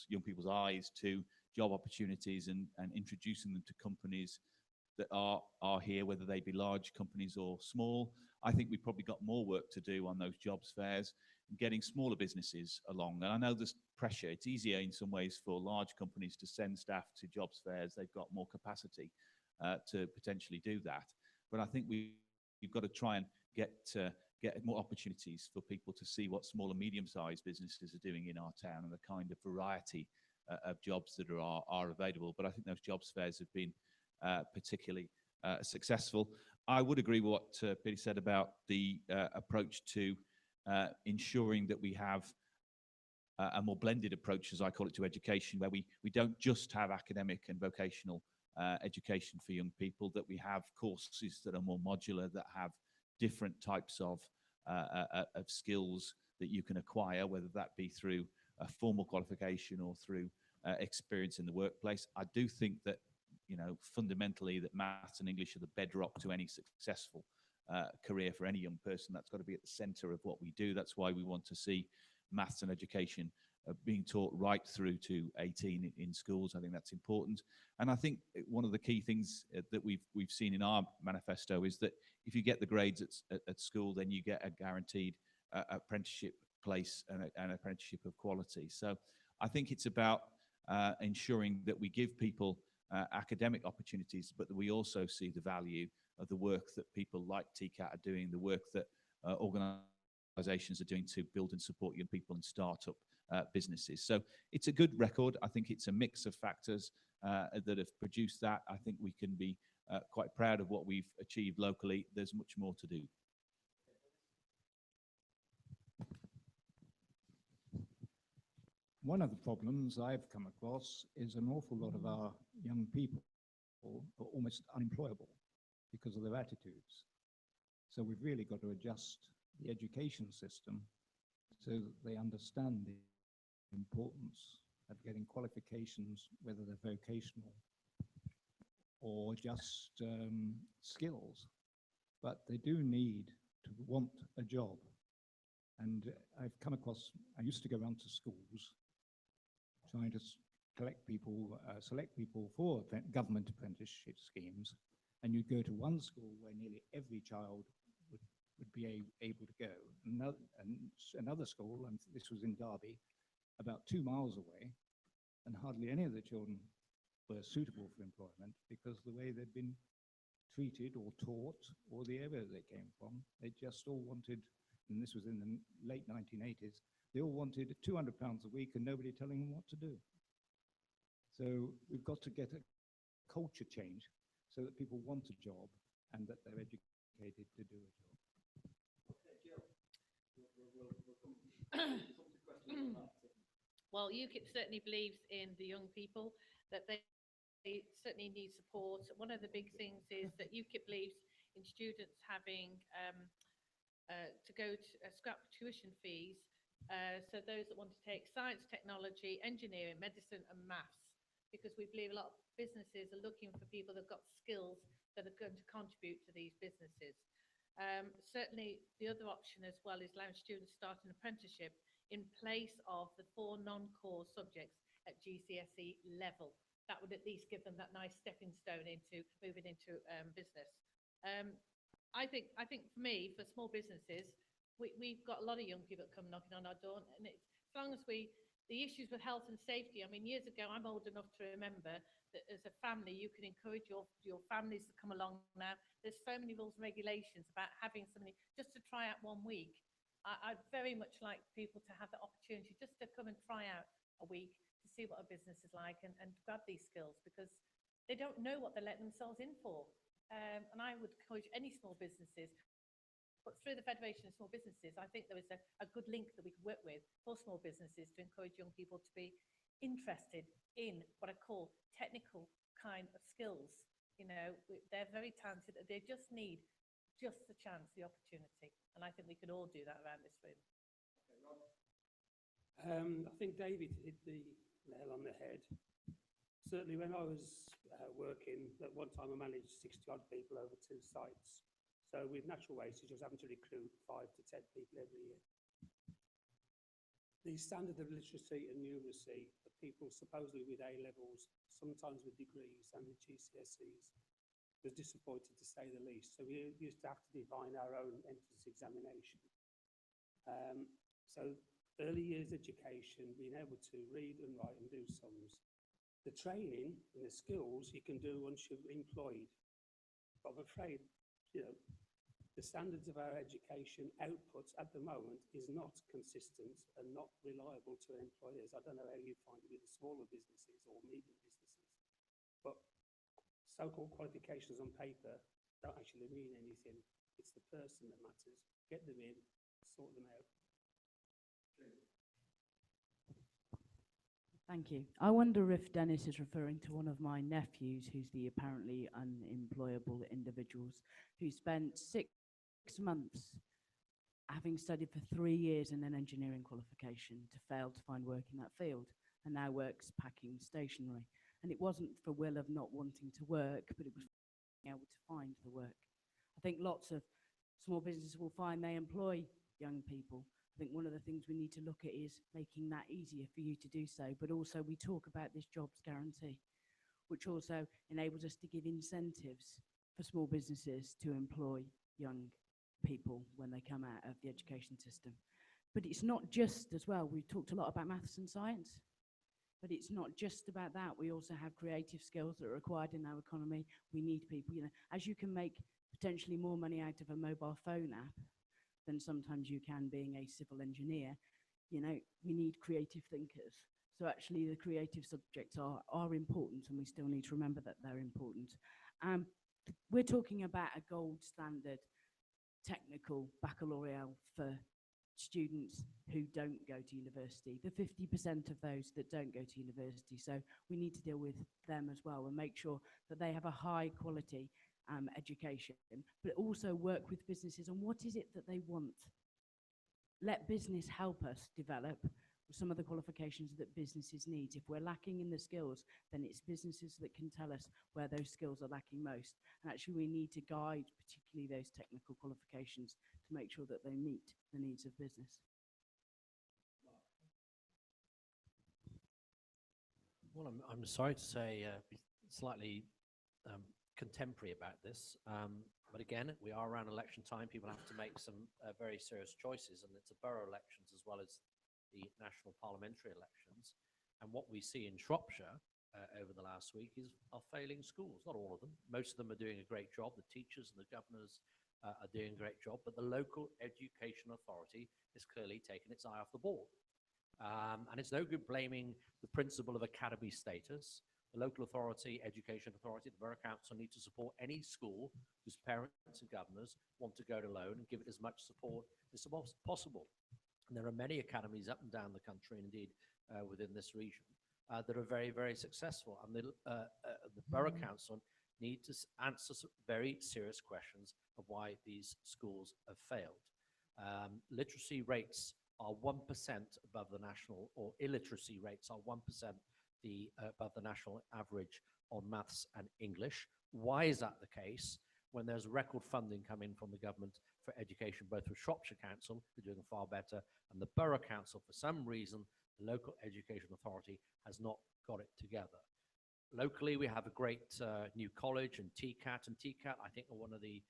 young people's eyes to job opportunities and introducing them to companies that are here, whether they be large companies or small. I think we've probably got more work to do on those jobs fairs, getting smaller businesses along. And I know there's pressure. It's easier in some ways for large companies to send staff to jobs fairs. They've got more capacity to potentially do that. But I think we've got to try and get more opportunities for people to see what small and medium-sized businesses are doing in our town and the kind of variety of jobs that are available. But I think those jobs fairs have been particularly successful. I would agree with what Peter said about the approach to ensuring that we have a more blended approach, as I call it, to education, where we don't just have academic and vocational education for young people, that we have courses that are more modular, that have different types of skills that you can acquire, whether that be through a formal qualification or through experience in the workplace. I do think that, fundamentally, that maths and English are the bedrock to any successful career for any young person. That's got to be at the centre of what we do. That's why we want to see maths and education being taught right through to 18 in schools. I think that's important. And I think one of the key things that we've seen in our manifesto is that if you get the grades at school, then you get a guaranteed apprenticeship place and an apprenticeship of quality. So I think it's about ensuring that we give people academic opportunities, but that we also see the value of the work that people like TCAT are doing, the work that organisations are doing to build and support young people and start-up businesses. So it's a good record. I think it's a mix of factors that have produced that. I think we can be quite proud of what we've achieved locally. There's much more to do. One of the problems I've come across is an awful lot of our young people are almost unemployable because of their attitudes. So we've really got to adjust the education system so that they understand the importance of getting qualifications, whether they're vocational or just skills. But they do need to want a job. And I've come across, I used to go around to schools trying to select people for government apprenticeship schemes. And you'd go to one school where nearly every child would be able to go. Another school, and this was in Derby, about 2 miles away, and hardly any of the children were suitable for employment because the way they'd been treated or taught or the area they came from, they just all wanted, and this was in the late 1980s, they all wanted £200 a week and nobody telling them what to do. So we've got to get a culture change so that people want a job and that they're educated to do a job. Well, UKIP certainly believes in the young people, that they certainly need support. One of the big things is that UKIP believes in students having to go to scrap tuition fees. So those that want to take science, technology, engineering, medicine and maths, because we believe a lot of businesses are looking for people that have got skills that are going to contribute to these businesses. Certainly, the other option as well is allowing students to start an apprenticeship in place of the 4 non-core subjects at GCSE level. That would at least give them that nice stepping stone into moving into business. I think for me, for small businesses, we've got a lot of young people that come knocking on our door, and it's, as long as the issues with health and safety, I mean, years ago, I'm old enough to remember that as a family, you can encourage your families to come along now. There's so many rules and regulations about having somebody just to try out 1 week. I'd very much like people to have the opportunity just to come and try out a week to see what a business is like and grab these skills, because they don't know what they're letting themselves in for. And I would encourage any small businesses, but through the Federation of Small Businesses, I think there is a good link that we could work with for small businesses to encourage young people to be interested in what I call technical kind of skills. You know, they're very talented. They just need just the chance, the opportunity. And I think we could all do that around this room. I think David hit the nail on the head. Certainly when I was working, at one time I managed 60-odd people over 2 sites. So with natural wastage, I was having to recruit 5 to 10 people every year. The standard of literacy and numeracy of people supposedly with A-levels, sometimes with degrees and with GCSEs, was disappointing to say the least. So we used to have to define our own entrance examination. So early years education, being able to read and write and do sums. The training and the skills you can do once you're employed. But I'm afraid, you know, the standards of our education outputs at the moment is not consistent and not reliable to employers. I don't know how you find it with the smaller businesses or medium businesses, but so-called qualifications on paper don't actually mean anything. It's the person that matters. Get them in, sort them out. Thank you. I wonder if Dennis is referring to one of my nephews, who's the apparently unemployable individuals, who spent 6 months having studied for 3 years in an engineering qualification to fail to find work in that field, and now works packing stationery. And it wasn't for will of not wanting to work, but it was being able to find the work. I think lots of small businesses will find they employ young people. I think one of the things we need to look at is making that easier for you to do so, but also we talk about this jobs guarantee, which also enables us to give incentives for small businesses to employ young people when they come out of the education system. But it's not just, as well, we've talked a lot about maths and science, but it's not just about that. We also have creative skills that are required in our economy. We need people, you know, as you can make potentially more money out of a mobile phone app than sometimes you can being a civil engineer, you know, we need creative thinkers. So actually the creative subjects are important, and we still need to remember that they're important. We're talking about a gold standard technical baccalaureate for students who don't go to university, the 50% of those that don't go to university. So we need to deal with them as well and make sure that they have a high quality education, but also work with businesses on what is it that they want. Let business help us develop some of the qualifications that businesses need. If we're lacking in the skills, then it's businesses that can tell us where those skills are lacking most. And actually we need to guide particularly those technical qualifications to make sure that they meet the needs of business. Well, I'm sorry to say be slightly contemporary about this, but again, we are around election time. People have to make some very serious choices, and it's a borough elections as well as the national parliamentary elections. And what we see in Shropshire over the last week are failing schools. Not all of them. Most of them are doing a great job. The teachers and the governors are doing a great job, but the local education authority is clearly taking its eye off the ball. And it's no good blaming the principle of academy status. The local authority, education authority, the borough council need to support any school whose parents and governors want to go to loan and give it as much support as possible. And there are many academies up and down the country, and indeed within this region, that are very, very successful. And the borough council need to answer some very serious questions of why these schools have failed. Literacy rates are 1% above the national, or illiteracy rates are 1% above the national average on maths and English. Why is that the case? when there's record funding coming from the government for education, both for Shropshire Council, who are doing far better, and the Borough Council, for some reason, the local education authority has not got it together. Locally, we have a great new college and TCAT, and TCAT, I think, are one of the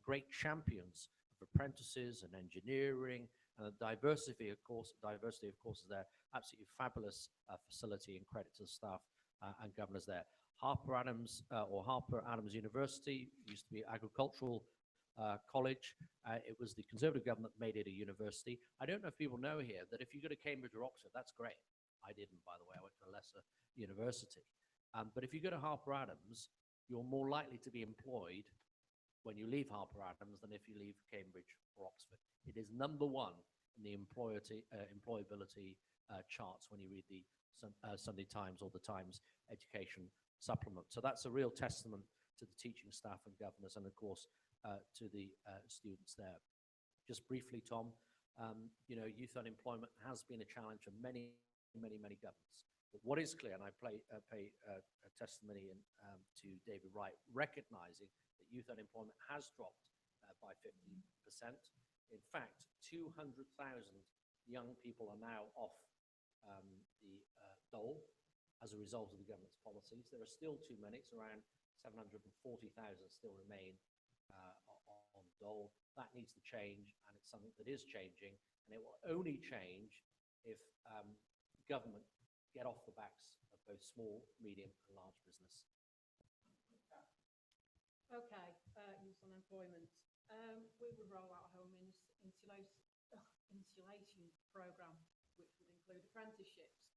great champions of apprentices and engineering, and the diversity of courses there. Absolutely fabulous facility and credit to the staff and governors there. Harper Adams University used to be agricultural college. It was the Conservative government that made it a university. I don't know if people know here that if you go to Cambridge or Oxford, that's great. I didn't, by the way. I went to a lesser university. But if you go to Harper Adams, you're more likely to be employed when you leave Harper Adams than if you leave Cambridge or Oxford. It is number one in the employability charts when you read the Sunday Times or the Times Education Supplement. So that's a real testament to the teaching staff and governors, and of course to the students there. Just briefly, Tom, youth unemployment has been a challenge for many governments. But what is clear, and I pay a testimony to David Wright, recognizing that youth unemployment has dropped by 50%. In fact, 200,000 young people are now off the dole as a result of the government's policies. There are still too many. It's around 740,000 still remain on dole. That needs to change, and it's something that is changing, and it will only change if government get off the backs of both small, medium, and large business. Okay, youth unemployment. We would roll out a home insulation programme, which would include apprenticeships.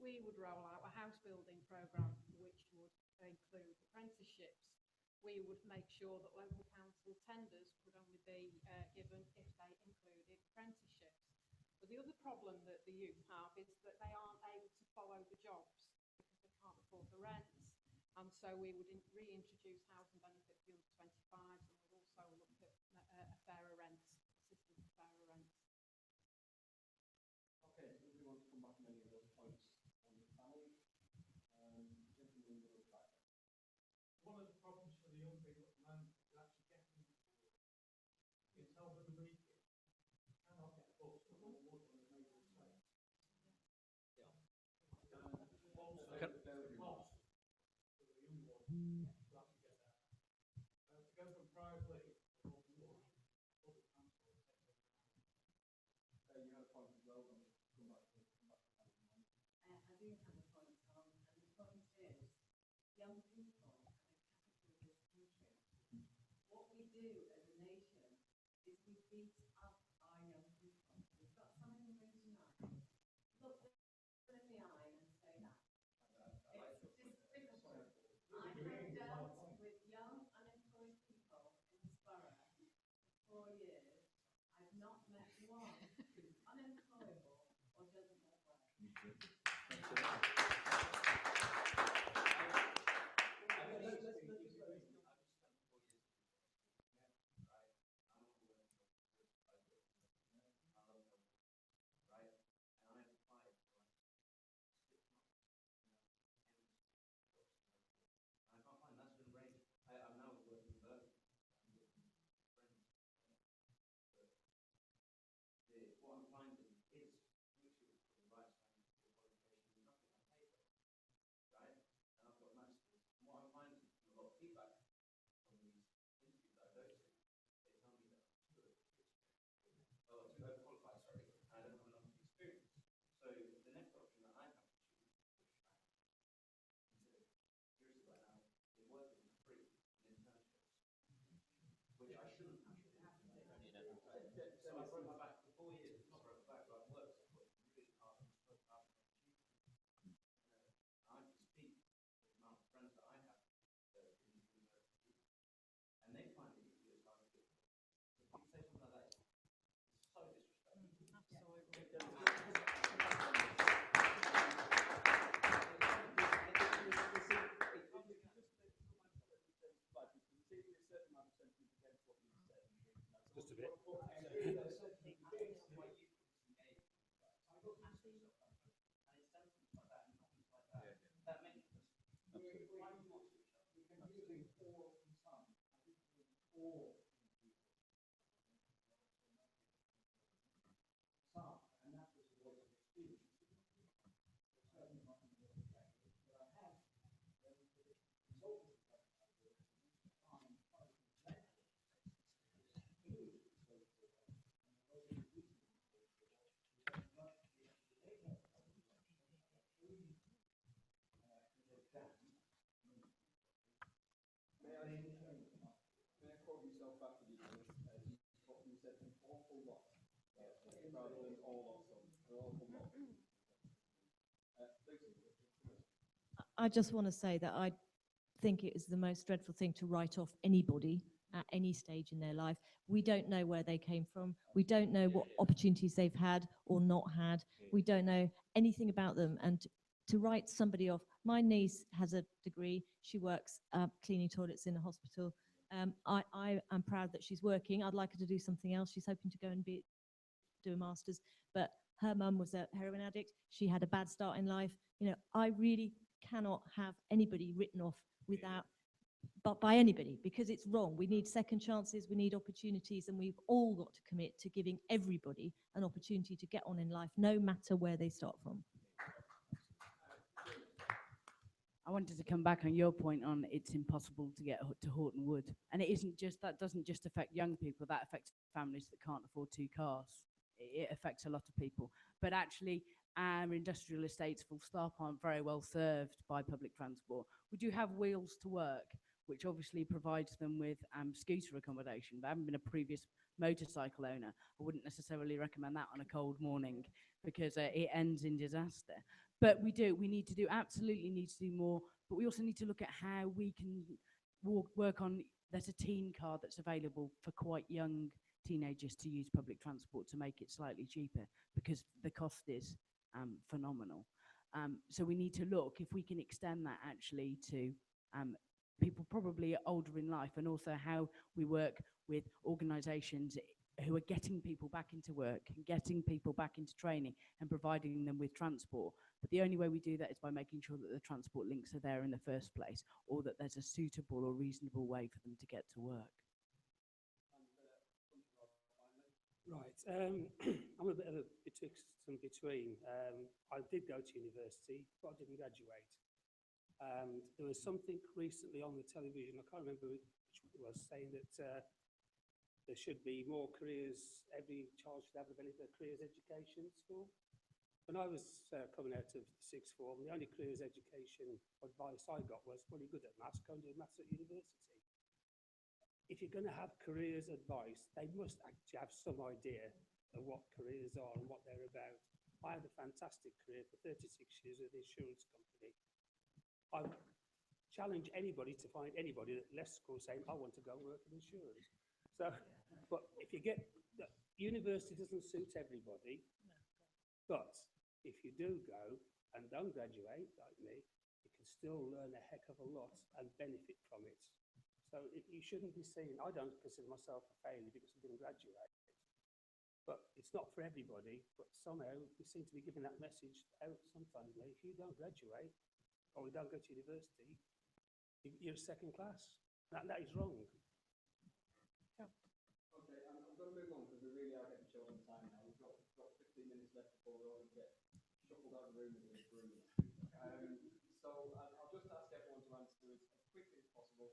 We would roll out a house building programme, which would include apprenticeships. We would make sure that local council tenders could only be given if they included apprenticeships. But the other problem that the youth have is that they aren't able to follow the jobs because they can't afford the rents. And so we would reintroduce housing benefit for under 25s, and we'd also look at a fairer rent, assistance for fairer rents. Okay, so we want to come back on any of those points on the family. Gentlemen, we'll look back. One of the problems for the young people at the moment is actually getting into work. In Telford Wrekin, cannot get a bus to all wood when they make a mistake. Yeah. Also, the cost for the young ones to actually get there. To go from privately to public transport. You had a point as well, then come back to that. I do have a point, Tom, and the point is, young people are the capital of this country. What we do as a nation is we beat up our young people. We've got some in the room tonight. Look them in the eye and say that. It's despicable. I have dealt with young unemployed people in this borough for 4 years. I've not met one who's unemployable or doesn't have work. Me too. for some, and that was the voice of experience. Certainly not in the but I have consulted May I quote yourself back to you, you said an awful lot, rather than all or some, an awful lot. I just want to say that I think it is the most dreadful thing to write off anybody at any stage in their life. We don't know where they came from. We don't know what opportunities they've had or not had. We don't know anything about them. And to write somebody off, my niece has a degree. She works cleaning toilets in a hospital. I am proud that she's working. I'd like her to do something else. She's hoping to go and do a master's. But her mum was a heroin addict. She had a bad start in life. You know, I really cannot have anybody written off but by anybody, because it's wrong. We need second chances, we need opportunities, and we've all got to commit to giving everybody an opportunity to get on in life, no matter where they start from. I wanted to come back on your point on it's impossible to get to Horton Wood. And it isn't just, that doesn't just affect young people, that affects families that can't afford 2 cars. It affects a lot of people. But actually, our industrial estates full stop aren't very well served by public transport. We do have Wheels to Work, which obviously provides them with scooter accommodation. But I haven't been a previous motorcycle owner. I wouldn't necessarily recommend that on a cold morning because it ends in disaster. But we absolutely need to do more, but we also need to look at how we can work on, there's a teen card that's available for quite young teenagers to use public transport to make it slightly cheaper because the cost is phenomenal. So we need to look if we can extend that actually to people probably older in life, and also how we work with organisations who are getting people back into work and getting people back into training and providing them with transport. But the only way we do that is by making sure that the transport links are there in the first place, or that there's a suitable or reasonable way for them to get to work. Right, I'm a bit of a betwixt and between. I did go to university, but I didn't graduate. There was something recently on the television, I can't remember which it was, saying that there should be more careers, every child should have the benefit of careers education school. When I was coming out of the sixth form, the only careers education advice I got was, well, you're good at maths, go and do maths at university. If you're going to have careers advice, they must actually have some idea of what careers are and what they're about. I had a fantastic career for 36 years with an insurance company. I challenge anybody to find anybody that left school saying, I want to go and work in insurance. So, but if you get, university doesn't suit everybody, but if you do go and don't graduate, like me, you can still learn a heck of a lot and benefit from it. So you shouldn't be seen, I don't consider myself a failure because I didn't graduate. But it's not for everybody, but somehow we seem to be giving that message out sometimes. If you don't graduate, or you don't go to university, you're second class. That is wrong. Yeah. Okay, I'm going to move on because we really are getting short on time now. We've got 15 minutes left before we all get shuffled out of the room with this room. So I'll just ask everyone to answer as quickly as possible.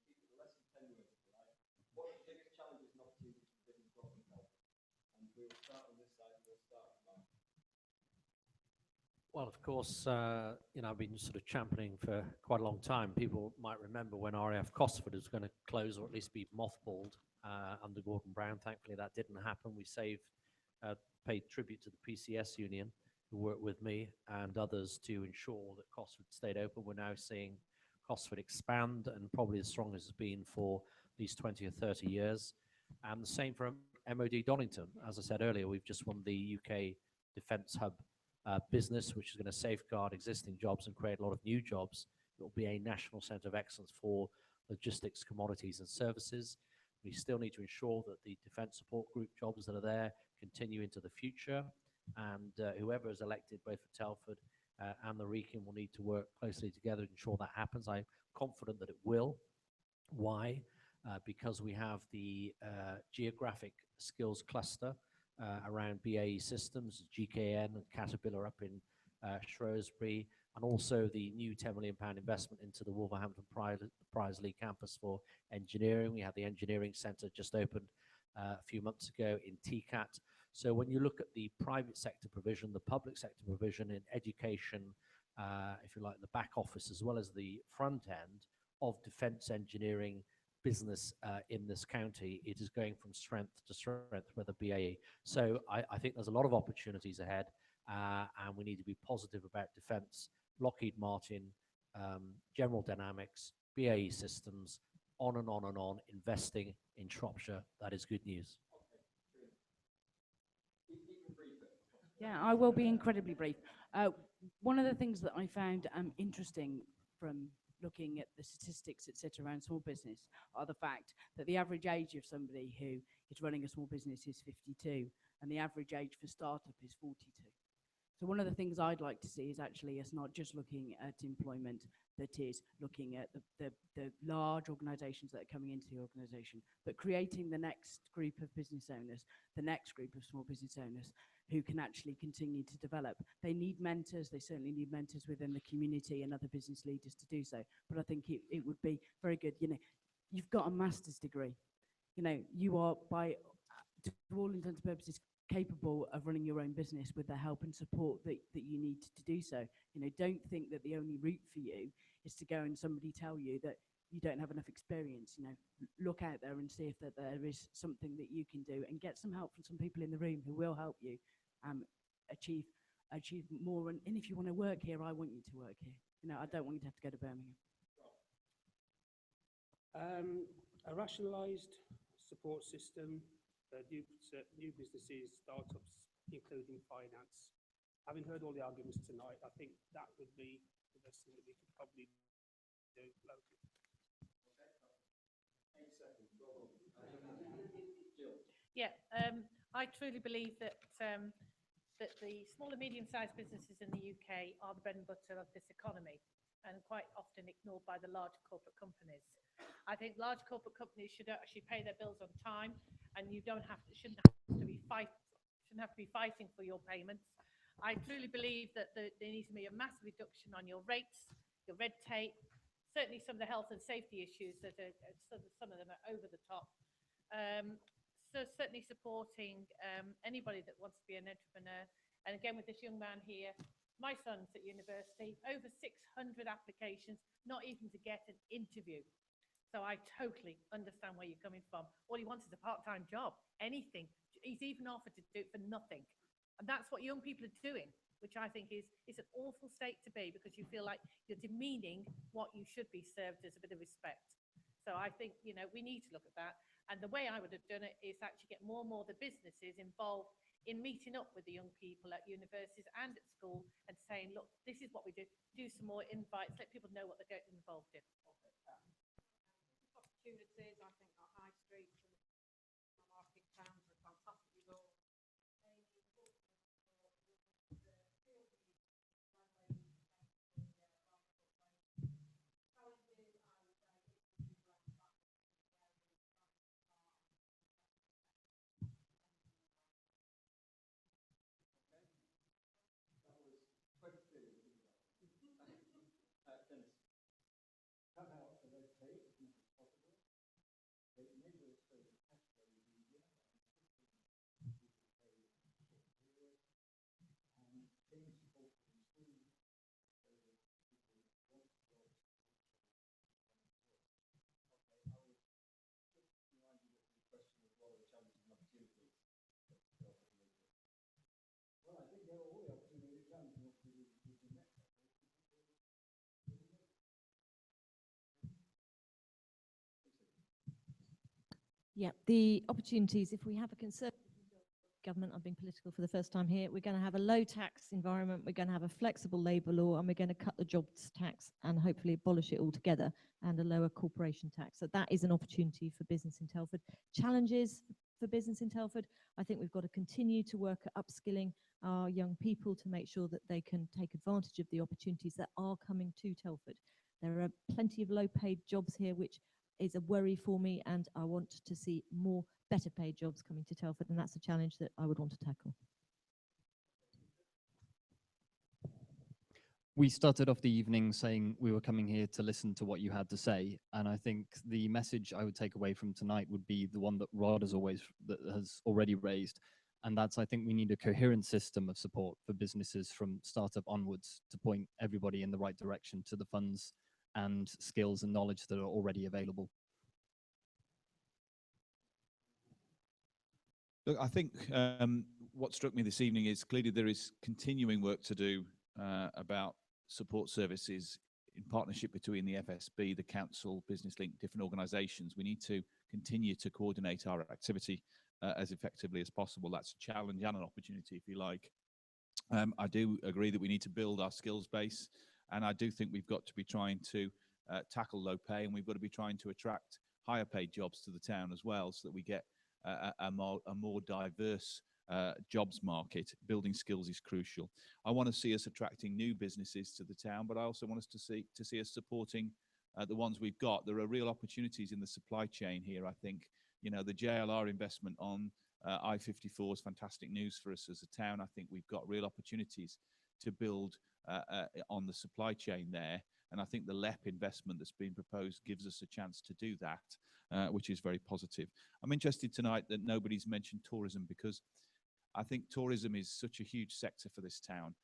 Keep it less than 10 minutes, right? What are the biggest challenges and opportunities for business growth in Telford? And we'll start on this side. We'll start with Mark. Well, of course, you know, I've been sort of championing for quite a long time. People might remember when RAF Cosford was going to close or at least be mothballed under Gordon Brown. Thankfully, that didn't happen. We paid tribute to the PCS union, who worked with me and others to ensure that Cosford stayed open. We're now seeing Cosford expand, and probably as strong as it's been for these 20 or 30 years. And the same for MOD Donington. As I said earlier, we've just won the UK Defence Hub business, which is going to safeguard existing jobs and create a lot of new jobs. It will be a national centre of excellence for logistics, commodities and services. We still need to ensure that the Defence Support Group jobs that are there continue into the future, and whoever is elected, both for Telford and the Wrekin, will need to work closely together to ensure that happens. I'm confident that it will. Why? because we have the geographic skills cluster around BAE Systems, GKN and Caterpillar up in Shrewsbury, and also the new £10 million investment into the Wolverhampton Prisley campus for engineering. We had the engineering centre just opened a few months ago in TCAT. So when you look at the private sector provision, the public sector provision in education, if you like, the back office as well as the front end of defence engineering business in this county, it is going from strength to strength with the BAE. So I think there's a lot of opportunities ahead, and we need to be positive about defence, Lockheed Martin, General Dynamics, BAE Systems, on and on and on, investing in Shropshire. That is good news. Yeah, I will be incredibly brief. One of the things that I found interesting from looking at the statistics, etc., around small business are the fact that the average age of somebody who is running a small business is 52, and the average age for startup is 42. So one of the things I'd like to see is actually us not just looking at employment, that is looking at the large organisations that are coming into the organisation, but creating the next group of business owners, the next group of small business owners who can actually continue to develop. They need mentors. They certainly need mentors within the community and other business leaders to do so. But I think it would be very good. You know, you've got a master's degree. You know, you are, by to all intents and purposes, capable of running your own business with the help and support that you need to do so. You know, don't think that the only route for you is to go and somebody tell you that you don't have enough experience. You know, look out there and see if that there is something that you can do, and get some help from some people in the room who will help you achieve more. And if you want to work here, I want you to work here. You know, I don't want you to have to go to Birmingham. A rationalised support system, new businesses, startups, including finance. Having heard all the arguments tonight, I think that would be the best thing that we could probably do locally. 8 seconds, go on. Yeah, I truly believe that that the small and medium-sized businesses in the UK are the bread and butter of this economy, and quite often ignored by the large corporate companies. I think large corporate companies should actually pay their bills on time, and you shouldn't have to be fighting for your payments. I truly believe that there needs to be a massive reduction on your rates, your red tape, certainly some of the health and safety issues that are, some of them are over the top. So certainly supporting anybody that wants to be an entrepreneur. And again, with this young man here, my son's at university, over 600 applications, not even to get an interview. So I totally understand where you're coming from. All he wants is a part-time job, anything. He's even offered to do it for nothing. And that's what young people are doing, which I think is an awful state to be, because you feel like you're demeaning what you should be served as a bit of respect. So I think, you know, we need to look at that. And the way I would have done it is actually get more and more of the businesses involved in meeting up with the young people at universities and at school and saying, look, this is what we do. Do some more invites, let people know what they're getting involved in. Opportunities, I think our high streets and market towns are fantastic resource. Cut out the red tape as much as possible. It enables so the cash flow is easier and things support from schools so that people want jobs. Okay, I will just remind you that the question was what are the challenges and opportunities. Well, I think there are all the opportunities and the opportunities in that. Yeah, the opportunities, if we have a Conservative government, I'm being political for the first time here, we're going to have a low tax environment, we're going to have a flexible labour law, and we're going to cut the jobs tax and hopefully abolish it altogether, and a lower corporation tax. So that is an opportunity for business in Telford. Challenges for business in Telford, I think we've got to continue to work at upskilling our young people to make sure that they can take advantage of the opportunities that are coming to Telford. There are plenty of low-paid jobs here which is a worry for me, and I want to see more better paid jobs coming to Telford, and that's a challenge that I would want to tackle. We started off the evening saying we were coming here to listen to what you had to say, and I think the message I would take away from tonight would be the one that Rod has already raised, and that's, I think we need a coherent system of support for businesses from startup onwards to point everybody in the right direction to the funds and skills and knowledge that are already available. Look, I think what struck me this evening is clearly there is continuing work to do about support services in partnership between the FSB, the council, Business Link, different organisations. We need to continue to coordinate our activity as effectively as possible. That's a challenge and an opportunity, if you like. I do agree that we need to build our skills base, and I do think we've got to be trying to tackle low pay, and we've got to be trying to attract higher paid jobs to the town as well, so that we get a more diverse jobs market. Building skills is crucial. I want to see us attracting new businesses to the town, but I also want us to see us supporting the ones we've got. There are real opportunities in the supply chain here. I think, you know, the JLR investment on I-54 is fantastic news for us as a town. I think we've got real opportunities to build on the supply chain there, and I think the LEP investment that's been proposed gives us a chance to do that, which is very positive. I'm interested tonight that nobody's mentioned tourism, because I think tourism is such a huge sector for this town.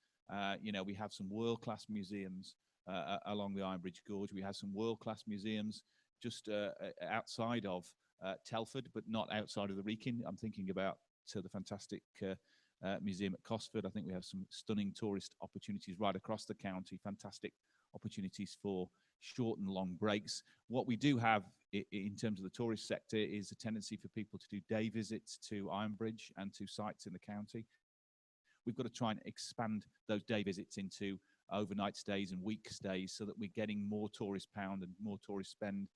You know, we have some world-class museums along the Ironbridge Gorge. We have some world-class museums just outside of Telford, but not outside of the Wrekin. I'm thinking about the fantastic museum at Cosford. I think we have some stunning tourist opportunities right across the county, fantastic opportunities for short and long breaks. What we do have in terms of the tourist sector is a tendency for people to do day visits to Ironbridge and to sites in the county. We've got to try and expand those day visits into overnight stays and week stays, so that we're getting more tourist pound and more tourist spend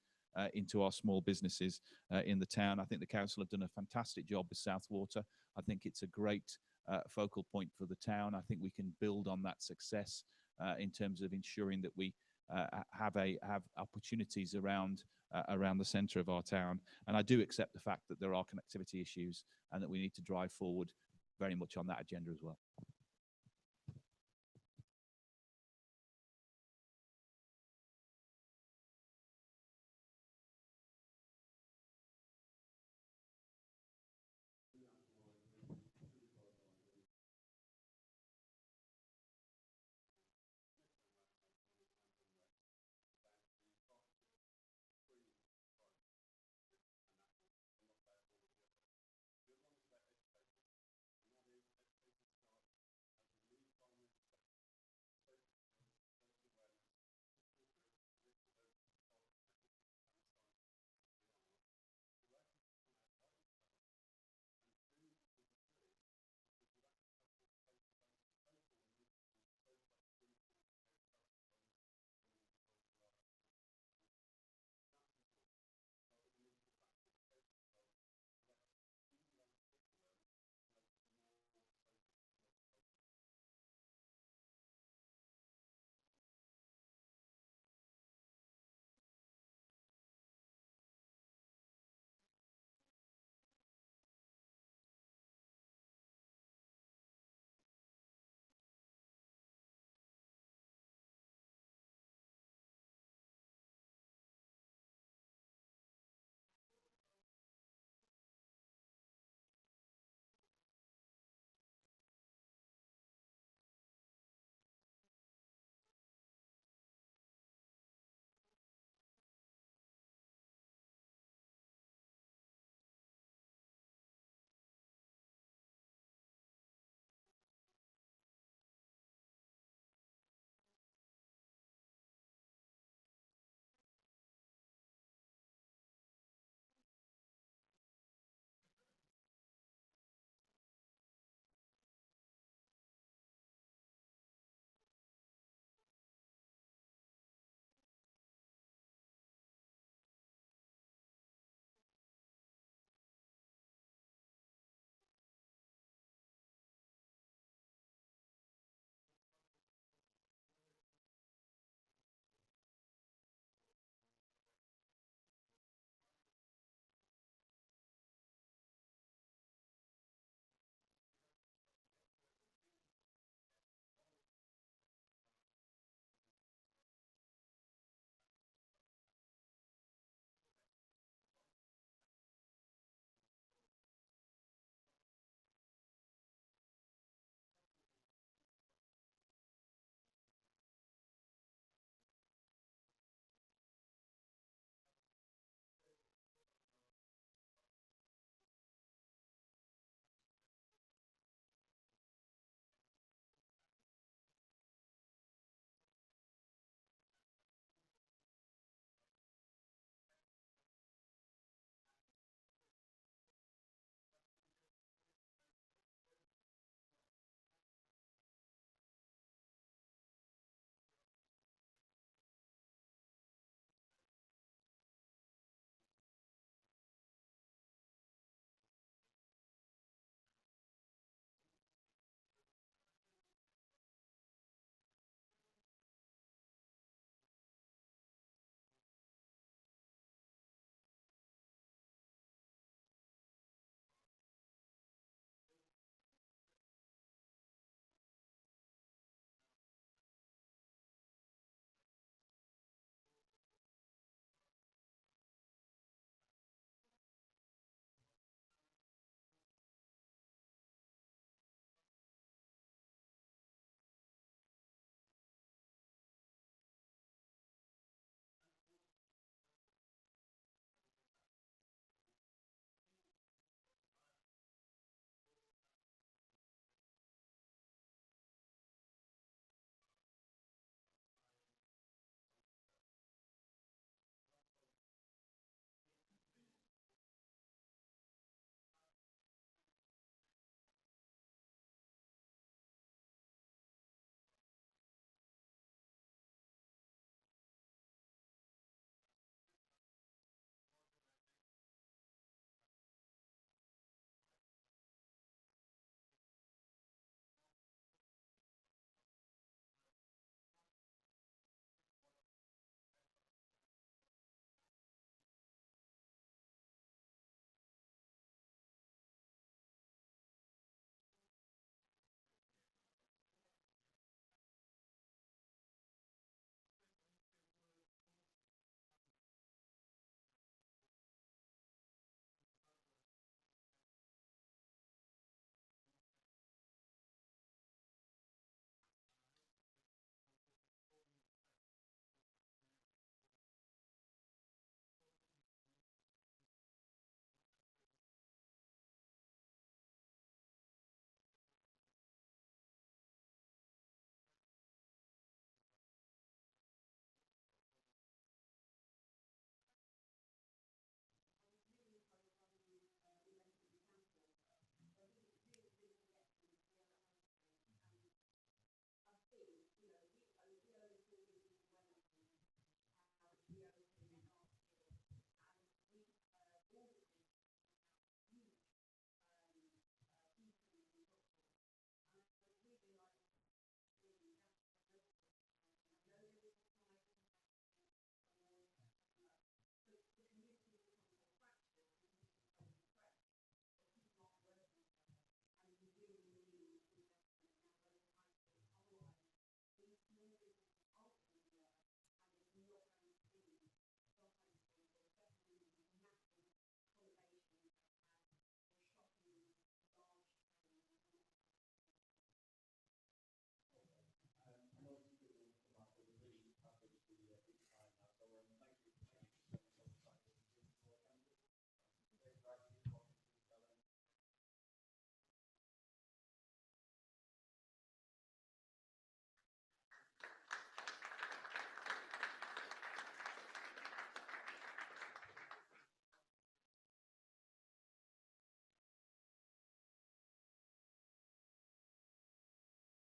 into our small businesses in the town. I think the council have done a fantastic job with Southwater. I think it's a great focal point for the town. I think we can build on that success in terms of ensuring that we have opportunities around the centre of our town. And I do accept the fact that there are connectivity issues and that we need to drive forward very much on that agenda as well.